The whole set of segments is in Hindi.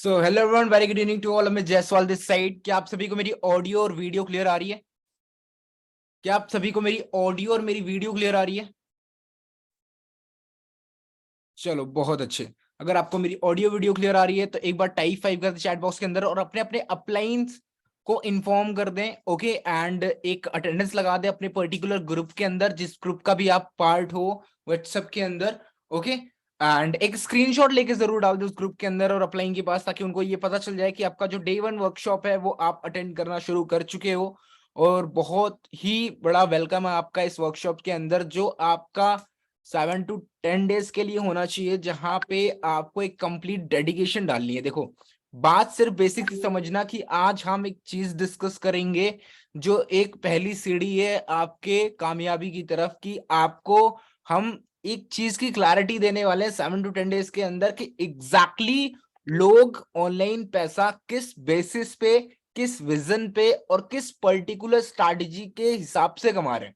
So hello everyone, very good evening to all. मैं जयसवाल दिस साइड। क्या आप सभी को मेरी ऑडियो और वीडियो क्लियर आ रही है? क्या आप सभी को मेरी ऑडियो और मेरी वीडियो क्लियर आ रही है? चलो, बहुत अच्छे। अगर आपको मेरी ऑडियो वीडियो क्लियर आ रही है तो एक बार टाइप 5 कर दें चैट बॉक्स के अंदर और अपने अपने अपलाइंस को इन्फॉर्म कर दें। ओके, एंड एक अटेंडेंस लगा दें अपने पर्टिकुलर ग्रुप के अंदर, जिस ग्रुप का भी आप पार्ट हो व्हाट्सएप के अंदर। ओके, एंड एक स्क्रीनशॉट लेके जरूर डाल दो उस ग्रुप के अंदर और अपलाइन के पास, ताकि उनको ये पता चल जाए कि आपका जो डे 1 वर्कशॉप है वो आप अटेंड करना शुरू कर चुके हो। और बहुत ही बड़ा वेलकम है आपका इस वर्कशॉप के अंदर, जो आपका 7 to 10 डेज के लिए होना चाहिए, जहां पे आपको एक कंप्लीट डेडिकेशन डालनी है। देखो, बात सिर्फ बेसिक समझना कि आज हम एक चीज डिस्कस करेंगे जो एक पहली सीढ़ी है आपके कामयाबी की तरफ, कि आपको हम एक चीज की क्लैरिटी देने वाले हैं 7 to 10 डेज के अंदर कि एग्जैक्टली लोग ऑनलाइन पैसा किस बेसिस पे, किस विजन पे और किस पर्टिकुलर स्ट्रैटेजी के हिसाब से कमा रहे हैं।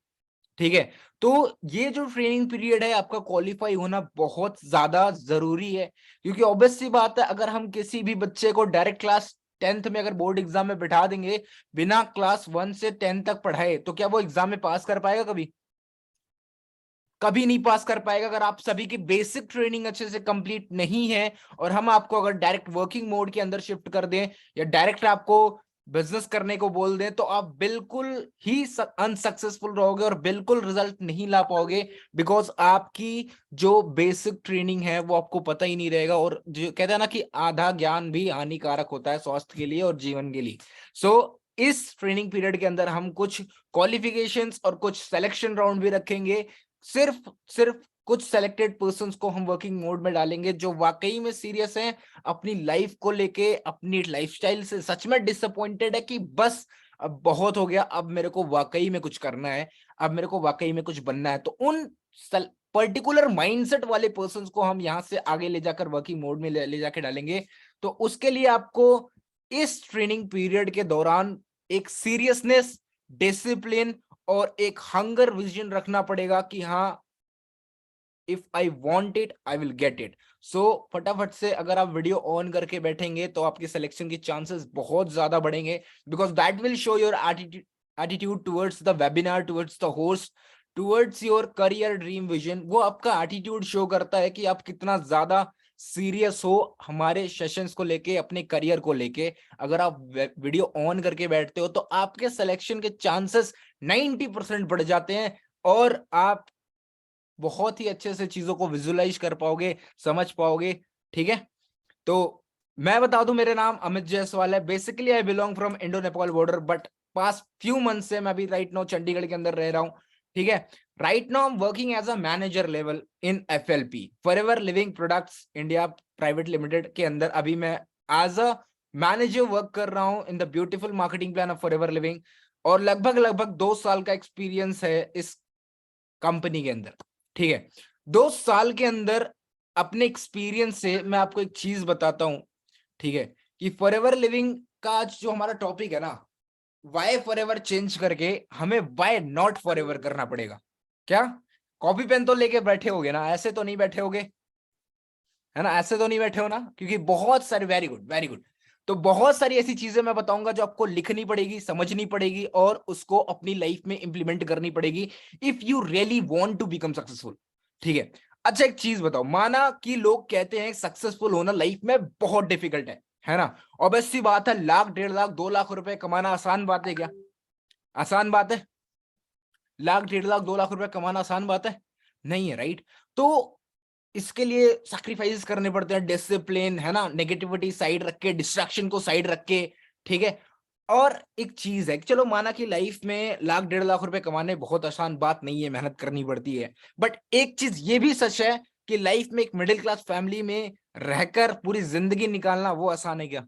ठीक है, तो ये जो ट्रेनिंग पीरियड है आपका क्वालिफाई होना बहुत ज्यादा जरूरी है, क्योंकि ऑब्वियस सी बात है, अगर हम किसी भी बच्चे को डायरेक्ट क्लास 10th में अगर बोर्ड एग्जाम में बैठा देंगे बिना क्लास 1 से 10 तक पढ़ाए, तो क्या वो एग्जाम में पास कर पाएगा? कभी कभी नहीं पास कर पाएगा। अगर आप सभी की बेसिक ट्रेनिंग अच्छे से कंप्लीट नहीं है और हम आपको अगर डायरेक्ट वर्किंग मोड के अंदर शिफ्ट कर दें या डायरेक्ट आपको बिजनेस करने को बोल दें, तो आप बिल्कुल ही अनसक्सेसफुल रहोगे और बिल्कुल रिजल्ट नहीं ला पाओगे, बिकॉज आपकी जो बेसिक ट्रेनिंग है वो आपको पता ही नहीं रहेगा। और जो कहते हैं ना कि आधा ज्ञान भी हानिकारक होता है स्वास्थ्य के लिए और जीवन के लिए। इस ट्रेनिंग पीरियड के अंदर हम कुछ क्वालिफिकेशंस और कुछ सिलेक्शन राउंड भी रखेंगे। सिर्फ सिर्फ कुछ सेलेक्टेड पर्संस को हम वर्किंग मोड में डालेंगे जो वाकई में सीरियस हैं अपनी लाइफ को लेके, अपनी लाइफस्टाइल से सच में डिसअपॉइंटेड है कि बस अब बहुत हो गया, अब मेरे को वाकई में कुछ करना है, अब मेरे को वाकई में कुछ बनना है। तो उन पर्टिकुलर माइंडसेट वाले पर्संस को हम यहां से आगे ले जाकर वर्किंग मोड में ले जाके डालेंगे। तो उसके लिए आपको इस ट्रेनिंग पीरियड के दौरान एक सीरियसनेस, डिसिप्लिन और एक हंगर विजन रखना पड़ेगा कि हाँ, if I want it I will get it. So फटाफट से अगर आप वीडियो ऑन करके बैठेंगे तो आपकी सिलेक्शन की चांसेस बहुत ज्यादा बढ़ेंगे, because that will show your attitude towards the webinar, towards the host, towards your career dream vision. वो आपका एटीट्यूड शो करता है कि आप कितना ज्यादा सीरियस हो हमारे सेशंस को लेके, अपने करियर को लेके। अगर आप वीडियो ऑन करके बैठते हो तो आपके सिलेक्शन के चांसेस 90% बढ़ जाते हैं और आप बहुत ही अच्छे से चीजों को विजुलाइज कर पाओगे, समझ पाओगे। ठीक है, तो मैं बता दूं, मेरा नाम अमित जायसवाल है। Basically I belong from Indo Nepal border, but past few month से मैं अभी राइट नाउ चंडीगढ़ के अंदर रह रहा हूं। ठीक है, right now I am working as a manager level in FLP, forever living products India private limited के अंदर। अभी मैं एज अ मैनेजर वर्क कर रहा हूं in the beautiful marketing plan of forever living, और लगभग लगभग 2 साल का एक्सपीरियंस है इस कंपनी के अंदर। ठीक है, 2 साल के अंदर अपने एक्सपीरियंस से मैं आपको एक चीज बताता हूं। ठीक है, कि फॉरएवर लिविंग का आज जो हमारा टॉपिक है ना, वाई फॉरएवर चेंज करके हमें वाई नॉट फॉरएवर करना पड़ेगा। क्या कॉपी पेन तो लेके बैठे होगे ना? ऐसे तो नहीं बैठे होगे, है ना? ऐसे तो नहीं बैठे हो ना? क्योंकि बहुत सारे, वेरी गुड वेरी गुड, तो बहुत सारी ऐसी चीजें मैं बताऊंगा जो आपको लिखनी पड़ेगी, समझनी पड़ेगी और उसको अपनी लाइफ में इंप्लीमेंट करनी पड़ेगी if you really want to become successful. ठीक है, अच्छा एक चीज बताओ, माना कि लोग कहते हैं सक्सेसफुल होना लाइफ में बहुत डिफिकल्ट है ना? ऑब्वियस सी बात है, लाख, 1.5 लाख, 2 लाख रुपए कमाना आसान बात है क्या? आसान बात है? लाख, 1.5 लाख, 2 लाख रुपए कमाना आसान बात है? नहीं है, राइट? तो इसके लिए सैक्रिफाइस करने पड़ते हैं, डिसिप्लिन, है ना, नेगेटिविटी साइड रख के, डिस्ट्रैक्शन को साइड रख के। ठीक है, और एक चीज है कि चलो माना कि लाइफ में लाख, 1.5 लाख रुपए कमाने बहुत आसान बात नहीं है, मेहनत करनी पड़ती है। बट एक चीज ये भी सच है कि लाइफ में एक मिडिल क्लास फैमिली में रहकर पूरी जिंदगी निकालना वो आसान है क्या?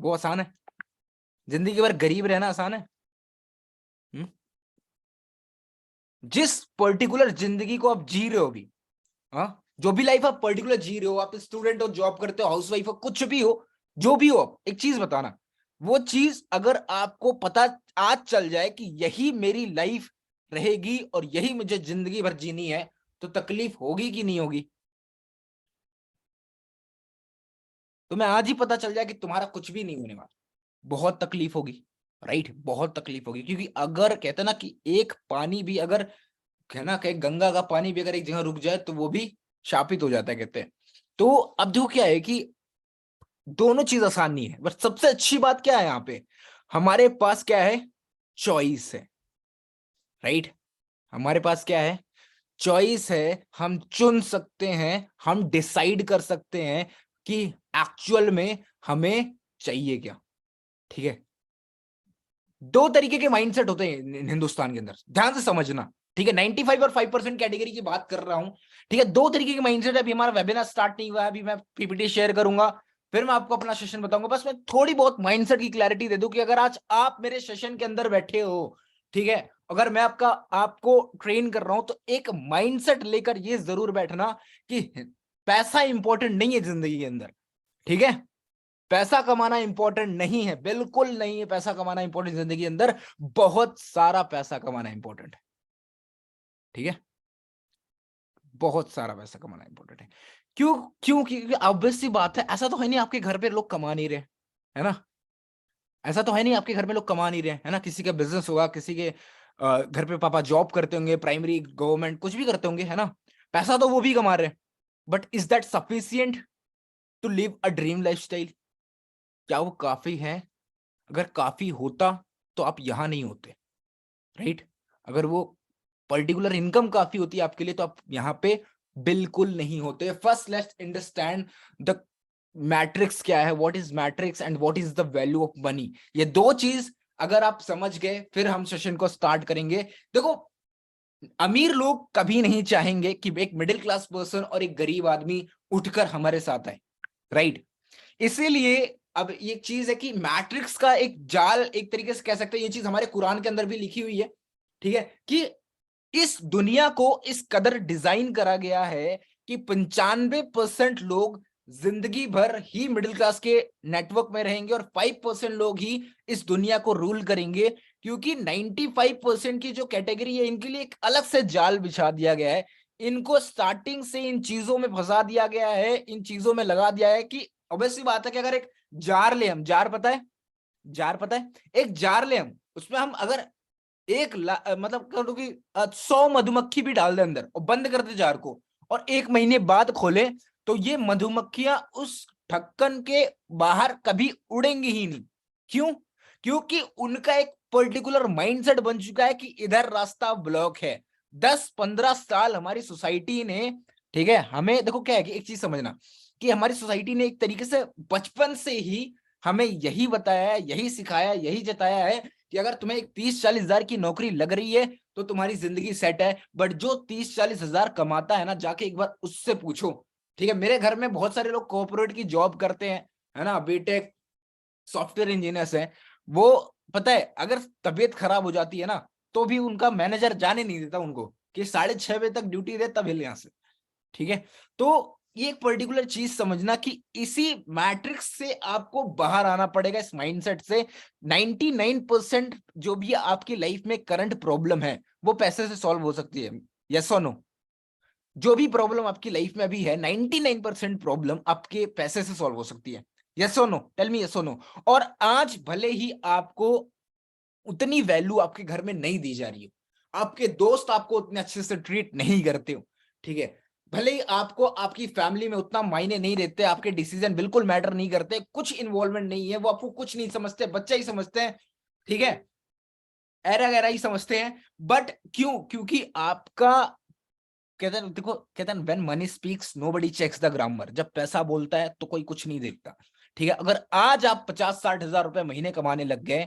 वो आसान है? जिंदगी भर गरीब रहना आसान है? हुँ? जिस पर्टिकुलर जिंदगी को आप जी रहे हो अभी, हाँ, जो भी लाइफ आप पर्टिकुलर जी रहे हो, आप स्टूडेंट हो, जॉब करते हो, हाउसवाइफ हो, कुछ भी हो, जो भी हो, आप एक चीज बताना, वो चीज अगर आपको पता आज चल जाए कि यही मेरी लाइफ रहेगी और यही मुझे जिंदगी भर जीनी है, तो तकलीफ होगी कि नहीं होगी? तुम्हें आज ही पता चल जाए कि तुम्हारा कुछ भी नहीं होने वाला, बहुत तकलीफ होगी, राइट, बहुत तकलीफ होगी। क्योंकि अगर कहते ना कि एक पानी भी अगर, है ना, कहीं गंगा का पानी भी अगर एक जगह रुक जाए तो वो भी शापित हो जाता है, कहते हैं। तो अब देखो क्या है कि दोनों चीज आसान नहीं है, बट सबसे अच्छी बात क्या है यहाँ पे, हमारे पास क्या है, चॉइस है, राइट। हमारे पास क्या है, चॉइस है, हम चुन सकते हैं, हम डिसाइड कर सकते हैं कि एक्चुअल में हमें चाहिए क्या। ठीक है, दो तरीके के माइंडसेट होते हैं हिंदुस्तान के अंदर, ध्यान से समझना। ठीक है, 95 और 5% कैटेगरी की बात कर रहा हूं। ठीक है, दो तरीके के माइंडसेट है। अभी हमारा वेबिनार स्टार्ट नहीं हुआ है, अभी मैं पीपीटी शेयर करूंगा, फिर मैं आपको अपना सेशन बताऊंगा। बस मैं थोड़ी बहुत माइंडसेट की क्लैरिटी दे दूं कि अगर आज आप मेरे सेशन के अंदर बैठे हो, ठीक है, अगर मैं आपको ट्रेन कर रहा हूं, तो एक माइंडसेट लेकर ये जरूर बैठना कि पैसा इंपॉर्टेंट नहीं है जिंदगी के अंदर। ठीक है, पैसा कमाना इंपॉर्टेंट नहीं है, बिल्कुल नहीं है पैसा कमाना इंपॉर्टेंट जिंदगी के अंदर, बहुत सारा पैसा कमाना इंपॉर्टेंट है। ठीक है, बहुत सारा पैसा कमाना इंपॉर्टेंट है। क्यों? क्योंकि ऑब्वियस सी बात है, ऐसा तो है नहीं आपके घर पे लोग कमा नहीं रहे, है ना। ऐसा तो है नहीं आपके घर में लोग कमा नहीं रहे, है ना। किसी का बिजनेस होगा, किसी के घर पे पापा जॉब करते होंगे, प्राइमरी गवर्नमेंट कुछ भी करते होंगे, है ना। पैसा तो वो भी कमा रहे हैं, but is that sufficient to live a dream lifestyle? क्या वो काफी है? अगर काफी होता तो आप यहां नहीं होते, राइट। अगर वो पर्टिकुलर इनकम काफी होती है आपके लिए, तो आप यहां पे बिल्कुल नहीं होते। First let's understand the matrix क्या है, what is matrix and what is the value of money. ये दो चीज अगर आप समझ गए, फिर हम सेशन को स्टार्ट करेंगे। देखो, अमीर लोग कभी नहीं चाहेंगे कि एक मिडिल क्लास पर्सन और एक गरीब आदमी उठकर हमारे साथ आए, राइट। इसीलिए अब ये चीज है कि मैट्रिक्स का एक जाल, एक तरीके से कह सकते हैं, ये चीज हमारे कुरान के अंदर भी लिखी हुई है। ठीक है, कि इस दुनिया को इस कदर डिजाइन करा गया है कि 95% लोग जिंदगी भर ही मिडिल क्लास के नेटवर्क में रहेंगे और 5% लोग ही इस दुनिया को रूल करेंगे। क्योंकि 95% की जो कैटेगरी है, इनके लिए एक अलग से जाल बिछा दिया गया है। इनको स्टार्टिंग से इन चीजों में फंसा दिया गया है, इन चीजों में लगा दिया है कि ऑब्वियसली बात है कि अगर एक जार ले हम, जार पता है, जार पता है, एक जार ले हम, उसमें हम अगर मतलब कहो कि 100 मधुमक्खी भी डाल दे अंदर और बंद कर दे जार को, और 1 महीने बाद खोले, तो ये मधुमक्खियां उस ढक्कन के बाहर कभी उड़ेंगी ही नहीं। क्यों? क्योंकि उनका एक पर्टिकुलर माइंडसेट बन चुका है कि इधर रास्ता ब्लॉक है। 10-15 साल हमारी सोसाइटी ने, ठीक है, हमें देखो क्या है कि एक चीज समझना कि हमारी सोसाइटी ने एक तरीके से बचपन से ही हमें यही बताया है, यही सिखाया, यही जताया है कि अगर तुम्हें एक 30-40 हजार की नौकरी लग रही है तो तुम्हारी जिंदगी सेट है। बट जो 30-40 हजार कमाता है ना, जाके एक बार उससे पूछो। ठीक है, मेरे घर में बहुत सारे लोग कॉर्पोरेट की जॉब करते हैं, है ना, बीटेक सॉफ्टवेयर इंजीनियर्स हैं। वो पता है अगर तबीयत खराब हो जाती है ना, तो भी उनका मैनेजर जाने नहीं देता उनको कि 6:30 बजे तक ड्यूटी दे, तब हिल यहां से। ठीक है, तो ये एक पर्टिकुलर चीज समझना कि इसी मैट्रिक्स से आपको बाहर आना पड़ेगा, इस माइंडसेट से। 99% जो भी आपकी लाइफ में करंट प्रॉब्लम है, वो पैसे से सॉल्व हो सकती है। यस और नो? जो भी प्रॉब्लम आपकी लाइफ में अभी है, 99% प्रॉब्लम आपके पैसे से सॉल्व हो सकती है। यस और नो? टेल मी यस और नो। और आज भले ही आपको उतनी वैल्यू आपके घर में नहीं दी जा रही हो, आपके दोस्त आपको उतने अच्छे से ट्रीट नहीं करते हो, ठीक है, भले ही आपको आपकी फैमिली में उतना मायने नहीं देते, आपके डिसीजन बिल्कुल मैटर नहीं करते, कुछ इन्वॉल्वमेंट नहीं है, वो आपको कुछ नहीं समझते, बच्चा ही समझते हैं, ठीक है, एरा गैरा ही समझते हैं। बट क्यों? क्योंकि आपका, कहते हैं, देखो, कहते हैं when money speaks nobody checks the grammar. जब पैसा बोलता है तो कोई कुछ नहीं देखता। ठीक है, अगर आज आप 50-60 हजार रुपए महीने कमाने लग गए,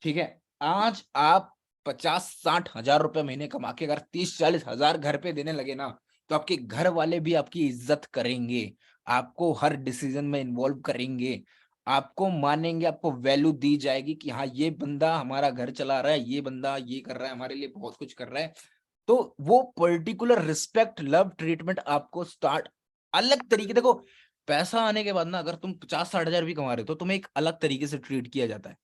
ठीक है, आज आप 50-60 हजार रुपए महीने कमा के अगर 30-40 हजार घर पे देने लगे ना, तो आपके घर वाले भी आपकी इज्जत करेंगे, आपको हर डिसीजन में इन्वॉल्व करेंगे, आपको मानेंगे, आपको वैल्यू दी जाएगी कि हाँ, ये बंदा हमारा घर चला रहा है, ये बंदा ये कर रहा है, हमारे लिए बहुत कुछ कर रहा है। तो वो पर्टिकुलर रिस्पेक्ट, लव, ट्रीटमेंट आपको स्टार्ट अलग तरीके, देखो, पैसा आने के बाद ना, अगर तुम 50-60 हजार भी कमा रहे हो, तो तुम्हें एक अलग तरीके से ट्रीट किया जाता है।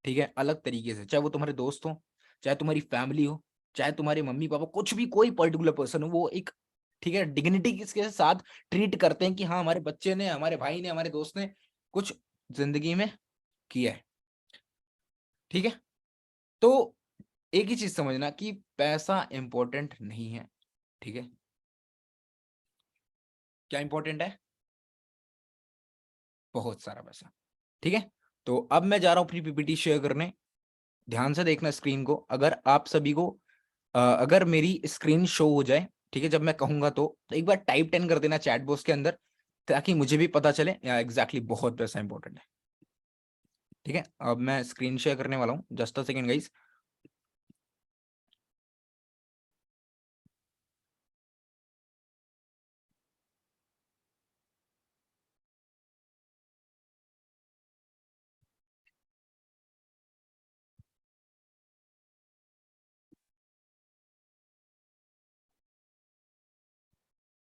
ठीक है, अलग तरीके से, चाहे वो तुम्हारे दोस्त हो, चाहे तुम्हारी फैमिली हो, चाहे तुम्हारे मम्मी पापा, कुछ भी, कोई पर्टिकुलर पर्सन हो, वो एक, ठीक है, डिग्निटी के साथ ट्रीट करते हैं कि हाँ हमारे बच्चे ने, हमारे भाई ने, हमारे दोस्त ने कुछ जिंदगी में किया है। ठीक है, तो एक ही चीज समझना कि पैसा इंपॉर्टेंट नहीं है। ठीक है, क्या इंपॉर्टेंट है? बहुत सारा पैसा। ठीक है, तो अब मैं जा रहा हूं अपनी पीपीटी शेयर करने। ध्यान से देखना स्क्रीन को। अगर आप सभी को अगर मेरी स्क्रीन शो हो जाए, ठीक है, जब मैं कहूंगा तो एक बार टाइप 10 कर देना चैट बॉक्स के अंदर, ताकि मुझे भी पता चले या एग्जैक्टली बहुत पैसा इंपॉर्टेंट है। ठीक है, अब मैं स्क्रीन शेयर करने वाला हूँ, जस्ट अ सेकंड गाइस।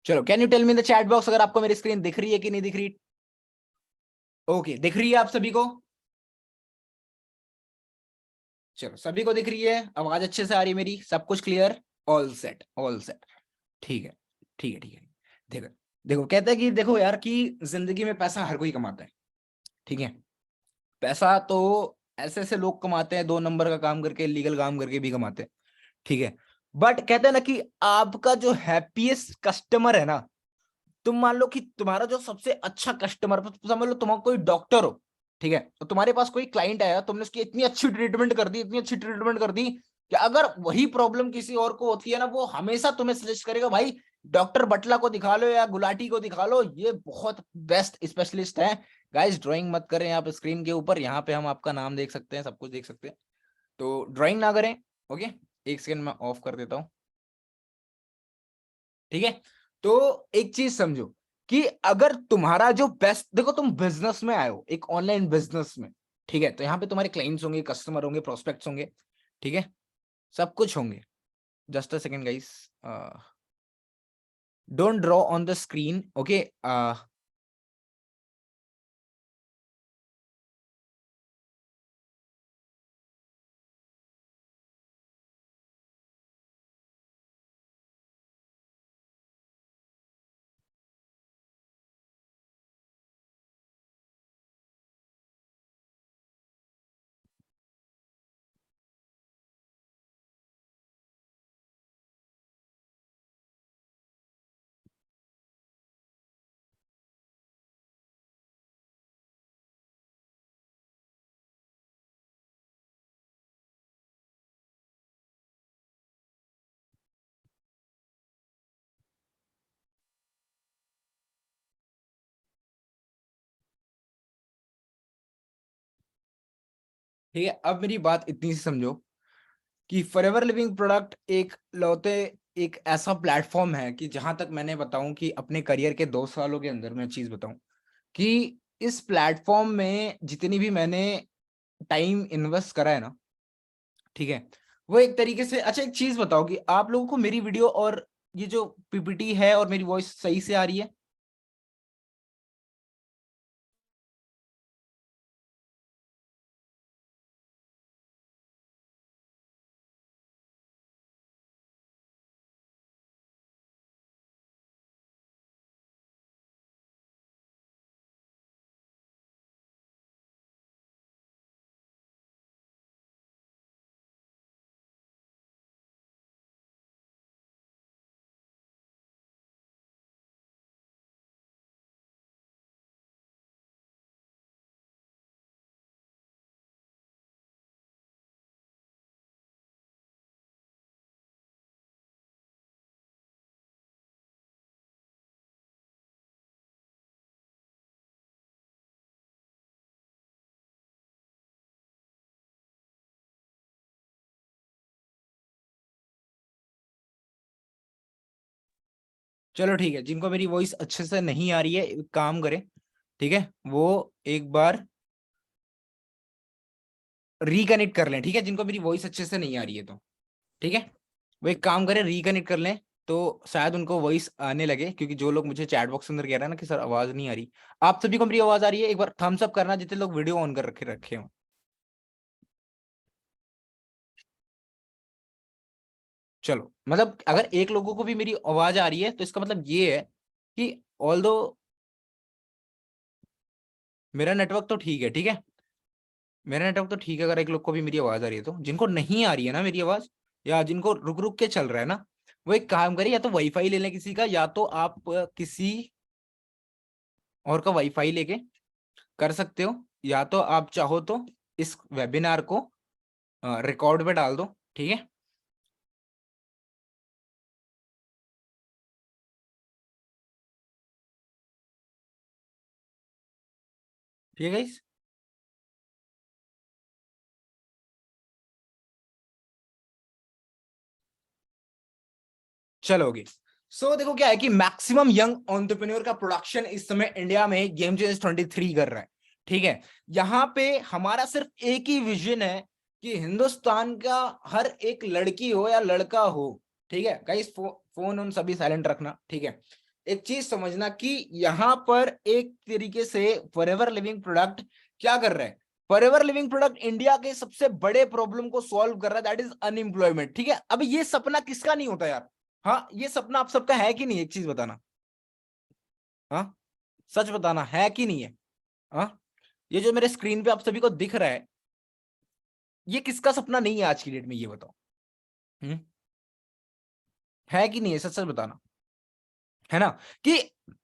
चलो, can you tell me the chat box अगर आपको मेरी स्क्रीन दिख रही है कि नहीं दिख रही? ओके, दिख रही है आप सभी को? चलो, सभी को दिख रही है, आवाज अच्छे से आ रही है मेरी, सब कुछ clear, all set, all set. ठीक है, ठीक है, ठीक है। देखो, देखो कहते हैं कि देखो यार कि जिंदगी में पैसा हर कोई कमाता है। ठीक है, पैसा तो ऐसे ऐसे लोग कमाते हैं, 2 नंबर का काम करके, लीगल काम करके भी कमाते हैं। ठीक है, बट कहते हैं ना कि आपका जो हैप्पीएस्ट कस्टमर है ना, तुम मान लो कि तुम्हारा जो सबसे अच्छा कस्टमर, समझ लो तुम कोई डॉक्टर हो। ठीक है, तो तुम्हारे पास कोई क्लाइंट आया, तुमने उसकी इतनी अच्छी ट्रीटमेंट कर दी, इतनी अच्छी ट्रीटमेंट कर दी कि अगर वही प्रॉब्लम किसी और को होती है ना, वो हमेशा तुम्हें सजेस्ट करेगा, भाई डॉक्टर बटला को दिखा लो या गुलाटी को दिखा लो, ये बहुत बेस्ट स्पेशलिस्ट है। गाइस ड्राइंग मत करें आप स्क्रीन के ऊपर, यहाँ पे हम आपका नाम देख सकते हैं, सब कुछ देख सकते हैं, तो ड्राइंग ना करें। ओके, एक सेकंड मैं ऑफ कर देता हूँ। ठीक है, तो एक चीज समझो कि अगर तुम्हारा जो बेस्ट, देखो तुम बिजनेस में आए हो, एक ऑनलाइन बिजनेस में। ठीक है, तो यहाँ पे तुम्हारे क्लाइंट्स होंगे, कस्टमर होंगे, प्रोस्पेक्ट्स होंगे। ठीक है, सब कुछ होंगे। Just a second guys, don't draw on the screen. Okay, ठीक है, अब मेरी बात इतनी सी समझो कि फॉरएवर लिविंग प्रोडक्ट एक लौते एक ऐसा प्लेटफॉर्म है कि जहां तक मैंने बताऊं कि अपने करियर के 2 सालों के अंदर मैं चीज बताऊं कि इस प्लेटफॉर्म में जितनी भी मैंने टाइम इन्वेस्ट करा है ना, ठीक है, वो एक तरीके से, अच्छा एक चीज बताओ कि आप लोगों को मेरी वीडियो और ये जो पीपीटी है और मेरी वॉइस सही से आ रही है? चलो ठीक है, जिनको मेरी वॉइस अच्छे से नहीं आ रही है, एक काम करें, ठीक है, वो एक बार रिकनेक्ट कर लें। ठीक है, जिनको मेरी वॉइस अच्छे से नहीं आ रही है तो ठीक है, वो एक काम करें, रिकनेक्ट कर लें, तो शायद उनको वॉइस आने लगे, क्योंकि जो लोग मुझे चैट बॉक्स के अंदर कह रहे हैं ना कि सर आवाज नहीं आ रही, आप सभी को मेरी आवाज आ रही है? एक बार थम्स अप करना जितने लोग वीडियो ऑन कर रखे रखे हो। चलो, मतलब अगर एक लोगों को भी मेरी आवाज आ रही है तो इसका मतलब ये है कि ऑल्दो मेरा नेटवर्क तो ठीक है, ठीक है, मेरा नेटवर्क तो ठीक है। अगर एक लोग को भी मेरी आवाज आ रही है, तो जिनको नहीं आ रही है ना मेरी आवाज, या जिनको रुक रुक के चल रहा है ना, वो एक काम करिए, या तो वाईफाई ले लें किसी का, या तो आप किसी और का वाईफाई लेके कर सकते हो, या तो आप चाहो तो इस वेबिनार को रिकॉर्ड पे डाल दो, ठीक है। ठीक है गाइस, चलोगे। सो देखो क्या है कि मैक्सिमम यंग एंटरप्रेन्योर का प्रोडक्शन इस समय इंडिया में गेम चेंज 23 कर रहा है, ठीक है। यहाँ पे हमारा सिर्फ एक ही विजन है कि हिंदुस्तान का हर एक लड़की हो या लड़का हो, ठीक है गाइस, फोन उन सभी साइलेंट रखना, ठीक है। एक चीज समझना कि यहाँ पर एक तरीके से फॉरएवर लिविंग प्रोडक्ट क्या कर रहा है, फॉरएवर लिविंग प्रोडक्ट इंडिया के सबसे बड़े प्रॉब्लम को सॉल्व कर रहा है, दैट इज अनएम्प्लॉयमेंट, ठीक है। अब ये सपना किसका नहीं होता यार, हाँ ये सपना आप सबका है कि नहीं, एक चीज बताना, हाँ सच बताना, है कि नहीं है। हाँ, ये जो मेरे स्क्रीन पे आप सभी को दिख रहा है, ये किसका सपना नहीं है आज की डेट में, ये बताओ। हम्म, है कि नहीं है, सच सच बताना, है ना। कि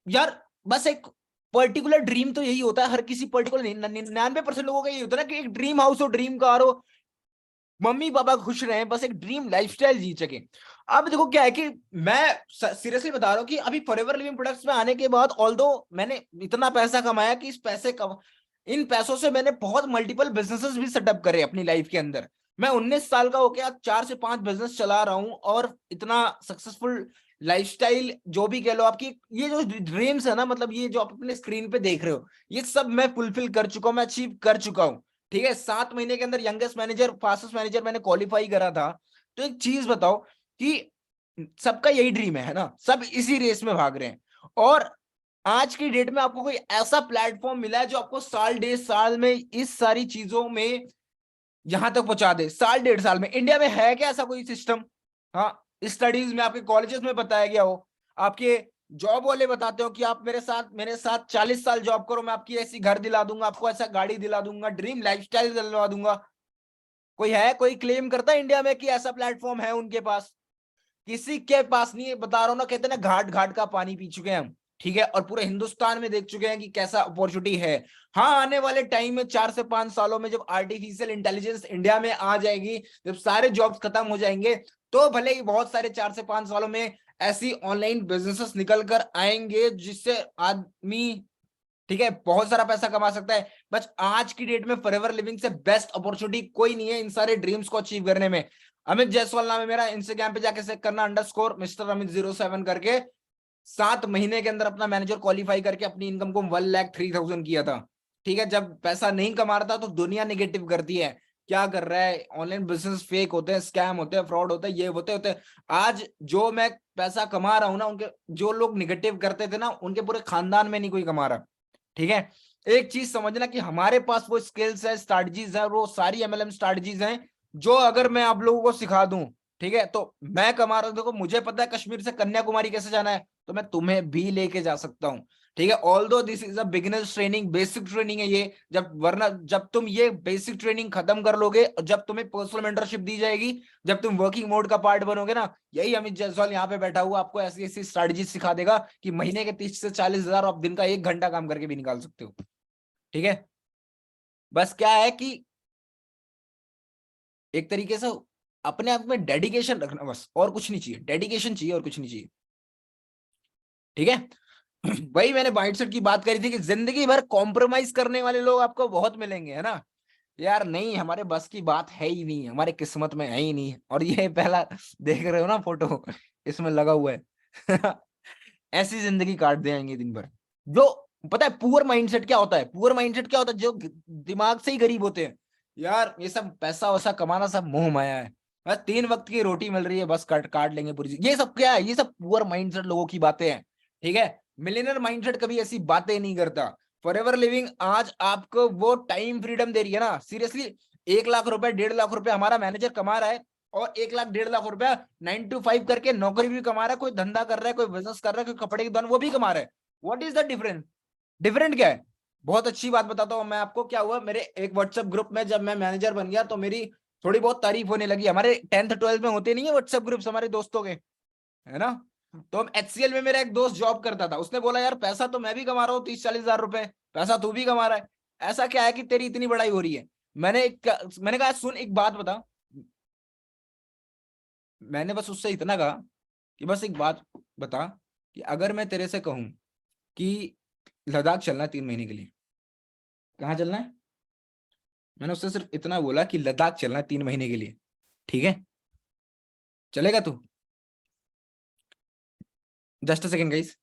यार बस एक पर्टिकुलर ड्रीम तो यही होता है, हर किसी पर्टिकुलर 99% लोगों का यही होता है ना, कि एक ड्रीम हाउस हो, ड्रीम कार हो, मम्मी पापा खुश रहे, बस एक ड्रीम लाइफस्टाइल जी सके। अब देखो क्या है कि मैं सीरियसली बता रहा हूँ कि अभी फॉरएवर लिविंग प्रोडक्ट्स में आने के बाद, ऑल्दो मैंने इतना पैसा कमाया कि इस पैसे कम, इन पैसों से मैंने बहुत मल्टीपल बिजनेसेस भी सेटअप करे अपनी लाइफ के अंदर। मैं 19 साल का होकर आज 4 से 5 बिजनेस चला रहा हूँ, और इतना सक्सेसफुल लाइफस्टाइल जो भी कह लो आपकी, ये जो ड्रीम्स है ना, मतलब ये जो आप अपने स्क्रीन पे देख रहे हो, ये सब मैं फुलफिल कर चुका हूँ, मैं अचीव कर चुका हूँ, ठीक है। 7 महीने के अंदर यंगेस्ट मैनेजर, फास्टेस्ट मैनेजर मैंने क्वालिफाई करा था। तो एक चीज बताओ कि सबका यही ड्रीम है ना, सब इसी रेस में भाग रहे हैं, और आज की डेट में आपको कोई ऐसा प्लेटफॉर्म मिला है जो आपको साल 1.5 साल में इस सारी चीजों में यहां तक पहुंचा दे। साल 1.5 साल में इंडिया में है क्या ऐसा कोई सिस्टम? हाँ, स्टडीज में आपके कॉलेजेस में बताया गया हो, आपके जॉब वाले बताते हो कि आप मेरे साथ 40 साल जॉब करो, मैं आपकी ऐसी घर दिला दूंगा, आपको ऐसा गाड़ी दिला दूंगा, ड्रीम लाइफस्टाइल दिलवा दूंगा। कोई है, कोई क्लेम करता है इंडिया में कि ऐसा प्लेटफॉर्म है उनके पास? किसी के पास नहीं है, बता रहा हूं ना, कहते हैं ना घाट घाट का पानी पी चुके हैं हम, ठीक है, और पूरे हिंदुस्तान में देख चुके हैं कि कैसा अपॉर्चुनिटी है। हाँ, आने वाले टाइम में 4 से 5 सालों में जब आर्टिफिशियल इंटेलिजेंस इंडिया में आ जाएगी, जब सारे जॉब्स खत्म हो जाएंगे, तो भले ही बहुत सारे 4 से 5 सालों में ऐसी ऑनलाइन बिजनेसेस निकल कर आएंगे जिससे आदमी, ठीक है, बहुत सारा पैसा कमा सकता है। बस आज की डेट में फॉरएवर लिविंग से बेस्ट अपॉर्चुनिटी कोई नहीं है इन सारे ड्रीम्स को अचीव करने में। अमित जायसवाल नाम है मेरा, इंस्टाग्राम पे जाके चेक करना, _ मिस्टर अमित 07 करके। 7 महीने के अंदर अपना मैनेजर क्वालिफाई करके अपनी इनकम को 1,03,000 किया था, ठीक है। जब पैसा नहीं कमा रहा था तो दुनिया निगेटिव करती है, क्या कर रहा है, ऑनलाइन बिजनेस फेक होते हैं, स्कैम होते हैं, फ्रॉड होते हैं, ये होते हैं। आज जो मैं पैसा कमा रहा हूं ना, उनके जो लोग निगेटिव करते थे ना, उनके पूरे खानदान में नहीं कोई कमा रहा, ठीक है। एक चीज समझना कि हमारे पास वो स्किल्स है, स्ट्रैटेजीज है, वो सारी एमएलएम स्ट्रैटेजीज हैं जो अगर मैं आप लोगों को सिखा दूं, ठीक है, तो मैं कमा रहा हूं। देखो मुझे पता है कश्मीर से कन्याकुमारी कैसे जाना है, तो मैं तुम्हें भी लेके जा सकता हूं, ठीक है। Although this is a beginners training, basic training है ये, जब तुम ये बेसिक ट्रेनिंग खत्म कर लोगे और जब तुम्हें पर्सनल मेंटरशिप दी जाएगी, जब तुम वर्किंग मोड का पार्ट बनोगे ना, यही अमित जायसवाल यहाँ पे बैठा हुआ आपको ऐसी ऐसी स्ट्रैटेजी सिखा देगा कि महीने के 30 से 40 हजार आप दिन का 1 घंटा काम करके भी निकाल सकते हो, ठीक है। बस क्या है कि एक तरीके से अपने आप में डेडिकेशन रखना, बस और कुछ नहीं चाहिए, डेडिकेशन चाहिए और कुछ नहीं चाहिए, ठीक है। वही मैंने माइंडसेट की बात करी थी कि जिंदगी भर कॉम्प्रोमाइज करने वाले लोग आपको बहुत मिलेंगे, है ना। यार नहीं, हमारे बस की बात है ही नहीं, हमारे किस्मत में है ही नहीं। और ये पहला देख रहे हो ना फोटो, इसमें लगा हुआ है। ऐसी जिंदगी काट देंगे दिन भर। जो पता है पुअर माइंडसेट क्या होता है, पुअर माइंडसेट क्या होता है, जो दिमाग से ही गरीब होते हैं। यार ये सब पैसा वैसा कमाना सब मोह माया है, बस 3 वक्त की रोटी मिल रही है, बस काट काट लेंगे पूरी, ये सब क्या है, ये सब पुअर माइंडसेट लोगों की बातें हैं, ठीक है। मिलियनर माइंडसेट कभी ऐसी बातें नहीं करता। फॉरएवर लिविंग आज आपको वो टाइम फ्रीडम दे रही है ना, सीरियसली। 1 लाख रुपए 1.5 लाख रुपए हमारा मैनेजर कमा रहा है, और 1 लाख 1.5 लाख रुपया 9 to 5 करके नौकरी भी कमा रहा है, कोई धंधा कर रहा है, कोई बिजनेस कर रहा है, कोई कपड़े की दुकान वो भी कमा रहा है। What is the difference? Different क्या है? बहुत अच्छी बात बताता हूँ मैं आपको। क्या हुआ, मेरे एक व्हाट्सएप ग्रुप में जब मैं मैनेजर बन गया तो मेरी थोड़ी बहुत तारीफ होने लगी। हमारे 10th 12th में होते नहीं है व्हाट्सएप ग्रुप्स हमारे दोस्तों के, है ना? तो हम HCL में, मेरा एक दोस्त जॉब करता था, उसने बोला यार पैसा तो मैं भी कमा रहा हूँ 30-40 हजार रुपए, पैसा तू भी कमा रहा है, ऐसा क्या है कि तेरी इतनी बड़ाई हो रही है? मैंने कहा सुन एक बात बता। मैंने बस उससे इतना कहा कि बस एक बात बता कि अगर मैं तेरे से कहूं कि लद्दाख चलना है 3 महीने के लिए, कहाँ चलना है? मैंने उससे सिर्फ इतना बोला कि लद्दाख चलना है 3 महीने के लिए, ठीक है? चलेगा तू? Just a second guys.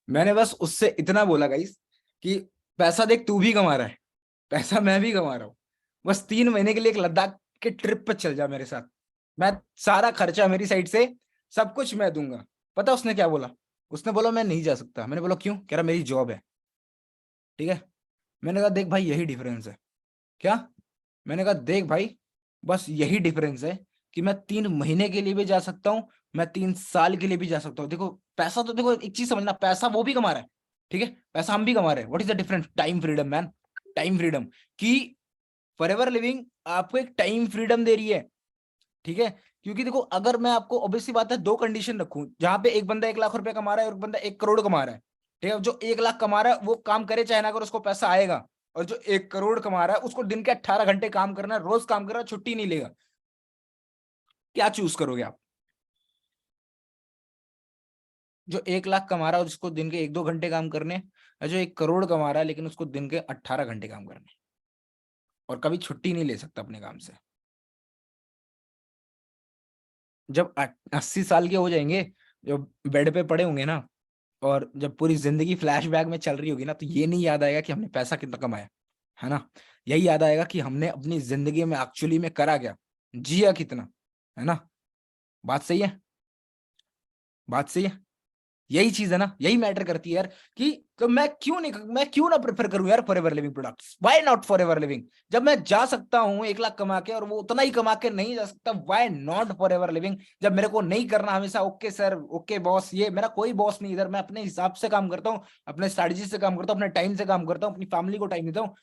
मैंने बस उससे इतना बोला गाइस कि पैसा देख तू भी कमा रहा है, पैसा मैं भी कमा रहा हूँ, बस 3 महीने के लिए एक लद्दाख के ट्रिप पर चल जा मेरे साथ, मैं सारा खर्चा मेरी साइड से सब कुछ मैं दूंगा। पता उसने क्या बोला? उसने बोला मैं नहीं जा सकता। मैंने बोला क्यों? कह रहा मेरी जॉब है। ठीक है, मैंने कहा देख भाई यही डिफरेंस है। क्या? मैंने कहा देख भाई बस यही डिफरेंस है कि मैं 3 महीने के लिए भी जा सकता हूँ, मैं 3 साल के लिए भी जा सकता हूँ। देखो पैसा तो, देखो एक चीज समझना, पैसा वो भी कमा रहा है, ठीक है, पैसा हम भी कमा रहे हैं। What is the difference? Time freedom man, time freedom. कि फॉरएवर लिविंग आपको एक टाइम फ्रीडम दे रही है, ठीक है? क्योंकि देखो अगर मैं आपको ऑब्वियसली बात है दो कंडीशन रखूं, जहां पे एक बंदा 1 लाख रुपए कमा रहा है और एक बंदा 1 करोड़ कमा रहा है, ठीक है? जो 1 लाख कमा रहा है वो काम करे चाहे ना, अगर उसको पैसा आएगा। और जो 1 करोड़ कमा रहा है उसको दिन के 18 घंटे काम करना है, रोज काम कर रहा है, छुट्टी नहीं लेगा। क्या चूज करोगे आप? जो 1 लाख कमा रहा है और जिसको दिन के 1-2 घंटे काम करने, या जो 1 करोड़ कमा रहा है लेकिन उसको दिन के 18 घंटे काम करने और कभी छुट्टी नहीं ले सकता अपने काम से? जब 80 साल के हो जाएंगे, जब बेड पे पड़े होंगे ना, और जब पूरी जिंदगी फ्लैशबैक में चल रही होगी ना, तो ये नहीं याद आएगा कि हमने पैसा कितना कमाया, है ना? यही याद आएगा कि हमने अपनी जिंदगी में एक्चुअली में करा क्या, जिया कितना, है ना? बात सही है? बात सही है? यही चीज है ना, यही मैटर करती है यार। कि तो मैं क्यों ना प्रेफर करूं यार forever living products? Why not forever living? जब मैं जा सकता हूं 1 लाख कमा के और वो उतना ही कमा के नहीं जा सकता, व्हाई नॉट फॉरएवर लिविंग? जब मेरे को नहीं करना हमेशा ओके सर, ओके बॉस, ये मेरा कोई बॉस नहीं, इधर मैं अपने हिसाब से काम करता हूँ, अपने स्ट्रेटजी से काम करता हूँ, अपने टाइम से काम करता हूँ, अपनी फैमिली को टाइम देता हूँ।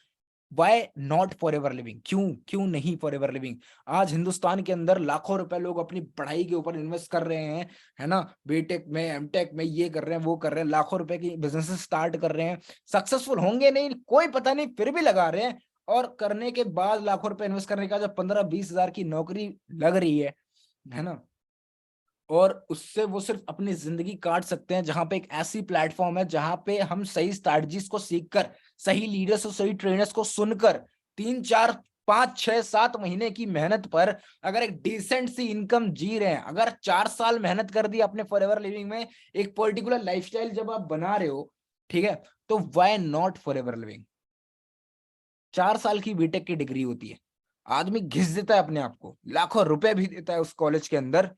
Why not forever living? क्यों क्यों नहीं फॉर एवर लिविंग? आज हिंदुस्तान के अंदर लाखों रुपए लोग अपनी पढ़ाई के ऊपर इन्वेस्ट कर रहे हैं, है ना? बीटेक में, एमटेक में, ये कर रहे हैं, वो कर रहे हैं, लाखों रुपए की बिजनेस स्टार्ट कर रहे हैं। सक्सेसफुल होंगे नहीं कोई पता नहीं, फिर भी लगा रहे हैं। और करने के बाद लाखों रुपए इन्वेस्ट करने का जब 15-20 हजार की नौकरी लग रही है ना, और उससे वो सिर्फ अपनी जिंदगी काट सकते हैं, जहां पे एक ऐसी प्लेटफॉर्म है जहां पे हम सही स्ट्रैटेजीज को सीखकर, सही लीडर्स और सही ट्रेनर्स को सुनकर 3-4-5-6-7 महीने की मेहनत पर अगर एक डिसेंट सी इनकम जी रहे हैं, अगर 4 साल मेहनत कर दी अपने फॉरएवर लिविंग में, एक पर्टिकुलर लाइफस्टाइल जब आप बना रहे हो, ठीक है, तो व्हाई नॉट फॉरएवर लिविंग? 4 साल की बीटेक की डिग्री होती है, आदमी घिस देता है अपने आप को, लाखों रुपए भी देता है उस कॉलेज के अंदर,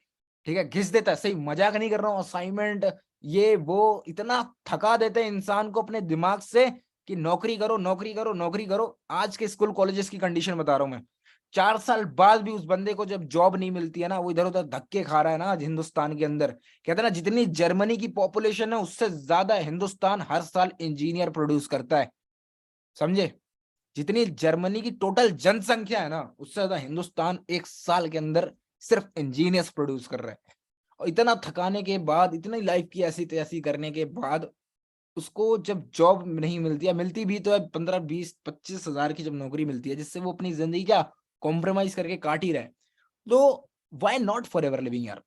ठीक है, घिस देता है, सही मजाक नहीं कर रहा हूँ। असाइनमेंट ये वो इतना थका देते हैं इंसान को अपने दिमाग से कि नौकरी करो, नौकरी करो, नौकरी करो। आज के स्कूल कॉलेजेस की कंडीशन बता रहा हूँ मैं। 4 साल बाद भी उस बंदे को जब जॉब नहीं मिलती है ना, वो इधर उधर धक्के खा रहा है ना आज हिंदुस्तान के अंदर। कहते हैं ना, जितनी जर्मनी की पॉपुलेशन है उससे ज्यादा हिंदुस्तान हर साल इंजीनियर प्रोड्यूस करता है, समझे? जितनी जर्मनी की टोटल जनसंख्या है ना, उससे ज्यादा हिंदुस्तान एक साल के अंदर सिर्फ इंजीनियर्स प्रोड्यूस कर रहा है। और इतना थकाने के बाद, इतनी लाइफ की ऐसी तैसी करने के बाद, उसको जब जॉब नहीं मिलती है, मिलती भी तो है 15-20-25 हजार की जब नौकरी मिलती है, जिससे वो अपनी जिंदगी क्या कॉम्प्रोमाइज करके काट ही रहे हैं, तो why not forever living यार?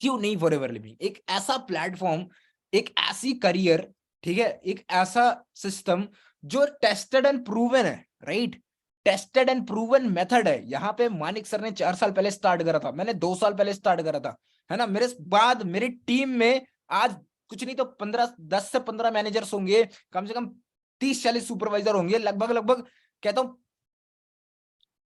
क्यों नहीं फॉर एवर लिविंग? एक ऐसा प्लेटफॉर्म, एक ऐसी करियर ठीक है, एक ऐसा सिस्टम जो टेस्टेड एंड प्रूवन है, right, tested and proven method है। यहाँ पे मानिक सर ने 4 साल पहले स्टार्ट करा था, मैंने 2 साल पहले स्टार्ट करा था, है ना। मेरे बाद मेरी टीम में आज कुछ नहीं तो 10 से 15 मैनेजर्स होंगे, कम से कम 30-40 सुपरवाइजर होंगे, लगभग लगभग कहता हूं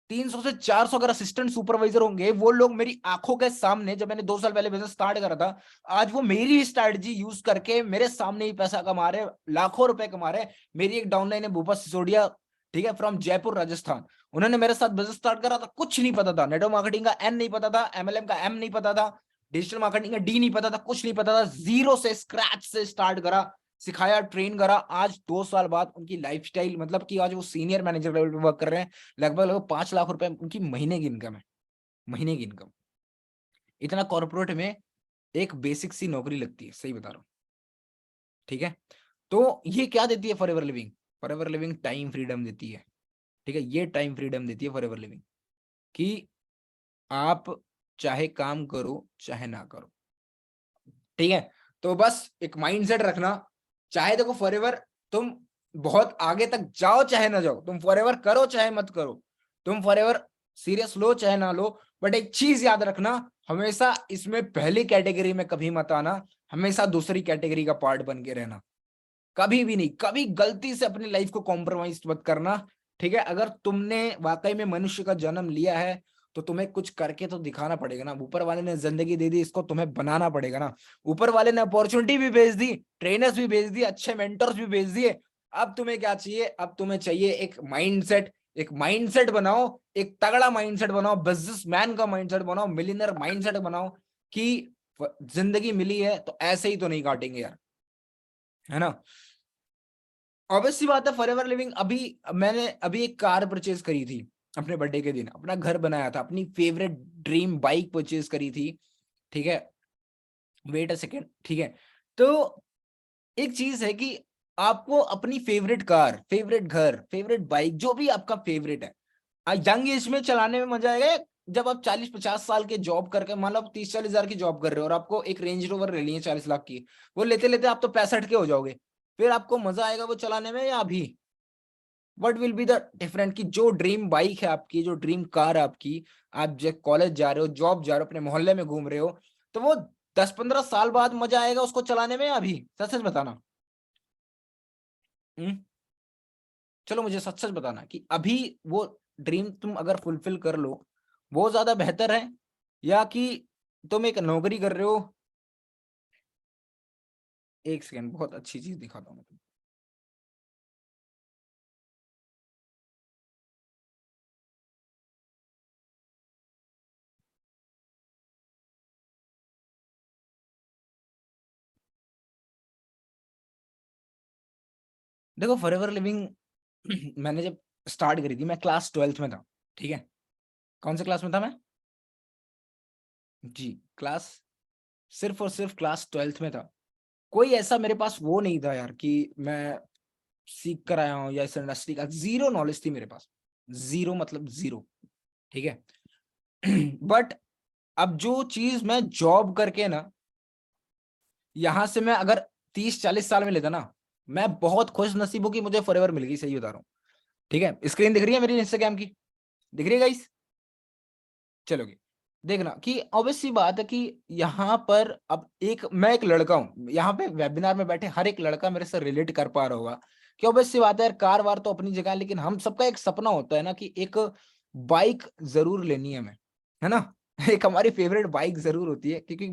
300 से 400 अगर असिस्टेंट सुपरवाइजर होंगे। वो लोग मेरी आंखों के सामने, जब मैंने 2 साल पहले बिजनेस स्टार्ट करा था, आज वो मेरी स्ट्रैटेजी यूज करके मेरे सामने ही पैसा कमा रहे, लाखों रुपए कमा रहे। मेरी एक डाउनलाइन है भूपा सिसोदिया, ठीक है, फ्रॉम जयपुर राजस्थान। उन्होंने मेरे साथ बिजनेस स्टार्ट करा था, कुछ नहीं पता था, नेटवर्क मार्केटिंग का एन नहीं पता था, एमएलएम का एम नहीं पता था, डिजिटल मार्केटिंग का डी नहीं पता था, कुछ नहीं पता था, जीरो से स्क्रैच से स्टार्ट करा, सिखाया, ट्रेन करा। आज 2 साल बाद उनकी लाइफस्टाइल, मतलब कि आज वो सीनियर मैनेजर लेवल पे वर्क कर रहे हैं, लगभग लगभग 5 लाख रुपए उनकी महीने की इनकम है, महीने की इनकम। इतना कॉर्पोरेट में एक बेसिक सी नौकरी लगती है, सही बता रहा हूँ, ठीक है। तो ये क्या देती है forever living? Forever living time freedom देती है, ठीक है, ये टाइम फ्रीडम देती है फॉरएवर लिविंग, कि आप चाहे काम करो चाहे ना करो, ठीक है। तो बस एक माइंडसेट रखना, चाहे देखो फॉरएवर तुम बहुत आगे तक जाओ चाहे ना जाओ, तुम फॉरएवर करो चाहे मत करो, तुम फॉरएवर सीरियस लो चाहे ना लो, बट एक चीज याद रखना, हमेशा इसमें पहली कैटेगरी में कभी मत आना, हमेशा दूसरी कैटेगरी का पार्ट बन के रहना, कभी भी नहीं, कभी गलती से अपनी लाइफ को कॉम्प्रोमाइज मत करना, ठीक है। अगर तुमने वाकई में मनुष्य का जन्म लिया है तो तुम्हें कुछ करके तो दिखाना पड़ेगा ना। ऊपर वाले ने जिंदगी दे दी, इसको तुम्हें बनाना पड़ेगा ना। ऊपर वाले ने अपॉर्चुनिटी भी भेज दी, ट्रेनर्स भी भेज दिए, अच्छे मेंटर्स भी भेज दिए। अब तुम्हें क्या चाहिए? अब तुम्हें चाहिए एक माइंडसेट, एक माइंडसेट बनाओ, एक तगड़ा माइंडसेट बनाओ, बिजनेसमैन का माइंडसेट बनाओ, मिलियनर माइंडसेट बनाओ, कि जिंदगी मिली है तो ऐसे ही तो नहीं काटेंगे यार, है ना। ऑब्वियस सी बात है, फॉरएवर लिविंग, अभी मैंने अभी एक कार परचेज करी थी अपने बर्थडे के दिन, अपना घर बनाया था, अपनी फेवरेट ड्रीम बाइक परचेज करी थी, ठीक है। वेट अ सेकेंड, ठीक है। तो एक चीज है कि आपको अपनी फेवरेट कार, फेवरेट घर, फेवरेट बाइक, जो भी आपका फेवरेट है, यंग एज में चलाने में मजा आएगा। जब आप 40-50 साल के जॉब करके, मान लो आप 30-40 हजार की जॉब कर रहे हो और आपको एक रेंज रोवर ले ली है 40 लाख की, वो लेते लेते आप तो 65 के हो जाओगे, फिर आपको मजा आएगा वो चलाने में या अभी? What will be the different, कि जो ड्रीम बाइक है आपकी, जो ड्रीम कार है आपकी, आप जब कॉलेज जा रहे हो, जॉब जा रहे हो, अपने मोहल्ले में घूम रहे हो, तो वो 10-15 साल बाद मजा आएगा उसको चलाने में या अभी? सच सच बताना। हम्म, चलो मुझे सच सच बताना कि अभी वो ड्रीम तुम अगर फुलफिल कर लो, वो ज्यादा बेहतर है, या कि तुम एक नौकरी कर रहे हो। एक सेकंड, बहुत अच्छी चीज दिखाता हूँ मैं तुम्हें। देखो फॉरएवर लिविंग मैंने जब स्टार्ट करी थी, मैं क्लास 12th में था, ठीक है। कौन से क्लास में था मैं? जी, क्लास, सिर्फ और सिर्फ क्लास 12th में था। कोई ऐसा मेरे पास वो नहीं था यार कि मैं सीख कर आया हूँ या इस इंडस्ट्री का, जीरो नॉलेज थी मेरे पास, जीरो मतलब जीरो, ठीक है। बट अब जो चीज मैं जॉब करके ना, यहां से मैं अगर 30-40 साल में लेता ना, मैं बहुत खुश नसीब हूं कि मुझे फॉरएवर मिल गई, सही बता रहा हूँ, ठीक है। स्क्रीन दिख रही है मेरी इंस्टाग्राम की? दिख रही है गाइस? चलोगे देखना कि ऑब्वियस सी बात है कि यहाँ पर अब एक, मैं एक लड़का हूँ, यहाँ पे वेबिनार में बैठे हर एक लड़का मेरे से रिलेट कर पा रहा होगा कि ऑब्वियस सी बात है यार, कार वार तो अपनी जगह है, लेकिन हम सबका एक सपना होता है ना कि एक बाइक जरूर लेनी है हमें, है ना। एक हमारी फेवरेट बाइक जरूर होती है, क्योंकि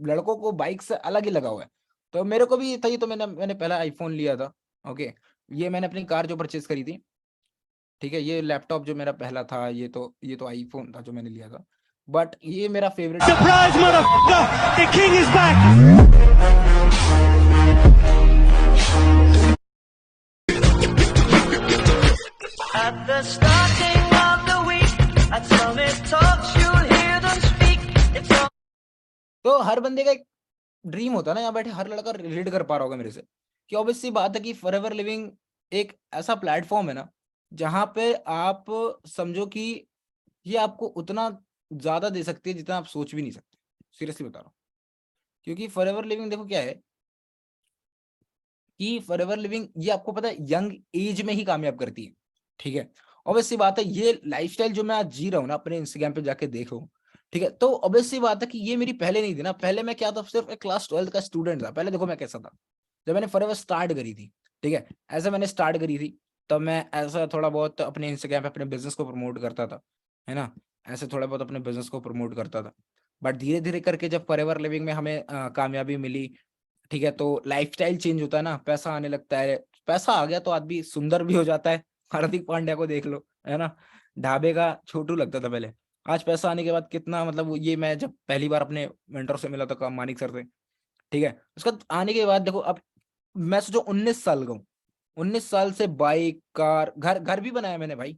लड़कों को बाइक से अलग ही लगा हुआ है। तो मेरे को भी था, ये तो मैंने मैंने पहला आईफोन लिया था, ओके। ये मैंने अपनी कार जो परचेज करी थी, ठीक है। ये लैपटॉप जो मेरा पहला था, ये तो आईफोन था जो मैंने लिया था, बट ये मेरा favourite. Surprise, motherfucker! The king is back! At the starting of the week, at Summit Talks, you'll hear them speak. It's all तो हर बंदे का एक ड्रीम होता है ना, यहाँ बैठे हर लड़का रिलेट कर पा रहा होगा मेरे से, कि ऑब्वियस सी बात है कि फॉरएवर लिविंग एक ऐसा प्लेटफॉर्म है ना, जहाँ पे आप समझो कि ये आपको उतना ज्यादा दे सकती है जितना आप सोच भी नहीं सकते, सीरियसली बता रहा हूँ। क्योंकि फॉरएवर लिविंग देखो क्या है, कि फॉरएवर लिविंग ये आपको पता है यंग एज में ही कामयाब करती है, ठीक है। ऑब्वियसली बात है ये लाइफस्टाइल जो मैं आज जी रहा हूँ ना, अपने इंस्टाग्राम पे जाके देखो, ठीक है, तो ऑब्वियसली बात है कि ये मेरी पहले नहीं थी ना। पहले मैं क्या था, सिर्फ एक क्लास 12th का स्टूडेंट था। पहले देखो मैं कैसा था जब मैंने फॉरएवर स्टार्ट करी थी, ठीक है, ऐसा मैंने स्टार्ट करी थी, तब मैं ऐसा थोड़ा बहुत अपने इंस्टाग्राम पे अपने बिजनेस को प्रमोट करता था, है ना, ऐसे थोड़ा बहुत अपने बिजनेस को प्रमोट करता था। बट धीरे धीरे करके जब फॉरएवर लिविंग में हमें कामयाबी मिली, ठीक है, तो लाइफस्टाइल चेंज होता है ना, पैसा आने लगता है। पैसा आ गया तो आदमी सुंदर भी हो जाता है। हार्दिक पांड्या को देख लो, है ना, ढाबे का छोटू लगता था पहले, आज पैसा आने के बाद कितना, मतलब ये मैं जब पहली बार अपने मेंटर से मिला था मानिक सर से, ठीक है, उसका आने के बाद देखो अब मैं सोचो 19 साल का हूँ, 19 साल से बाइक कार घर घर भी बनाया मैंने भाई,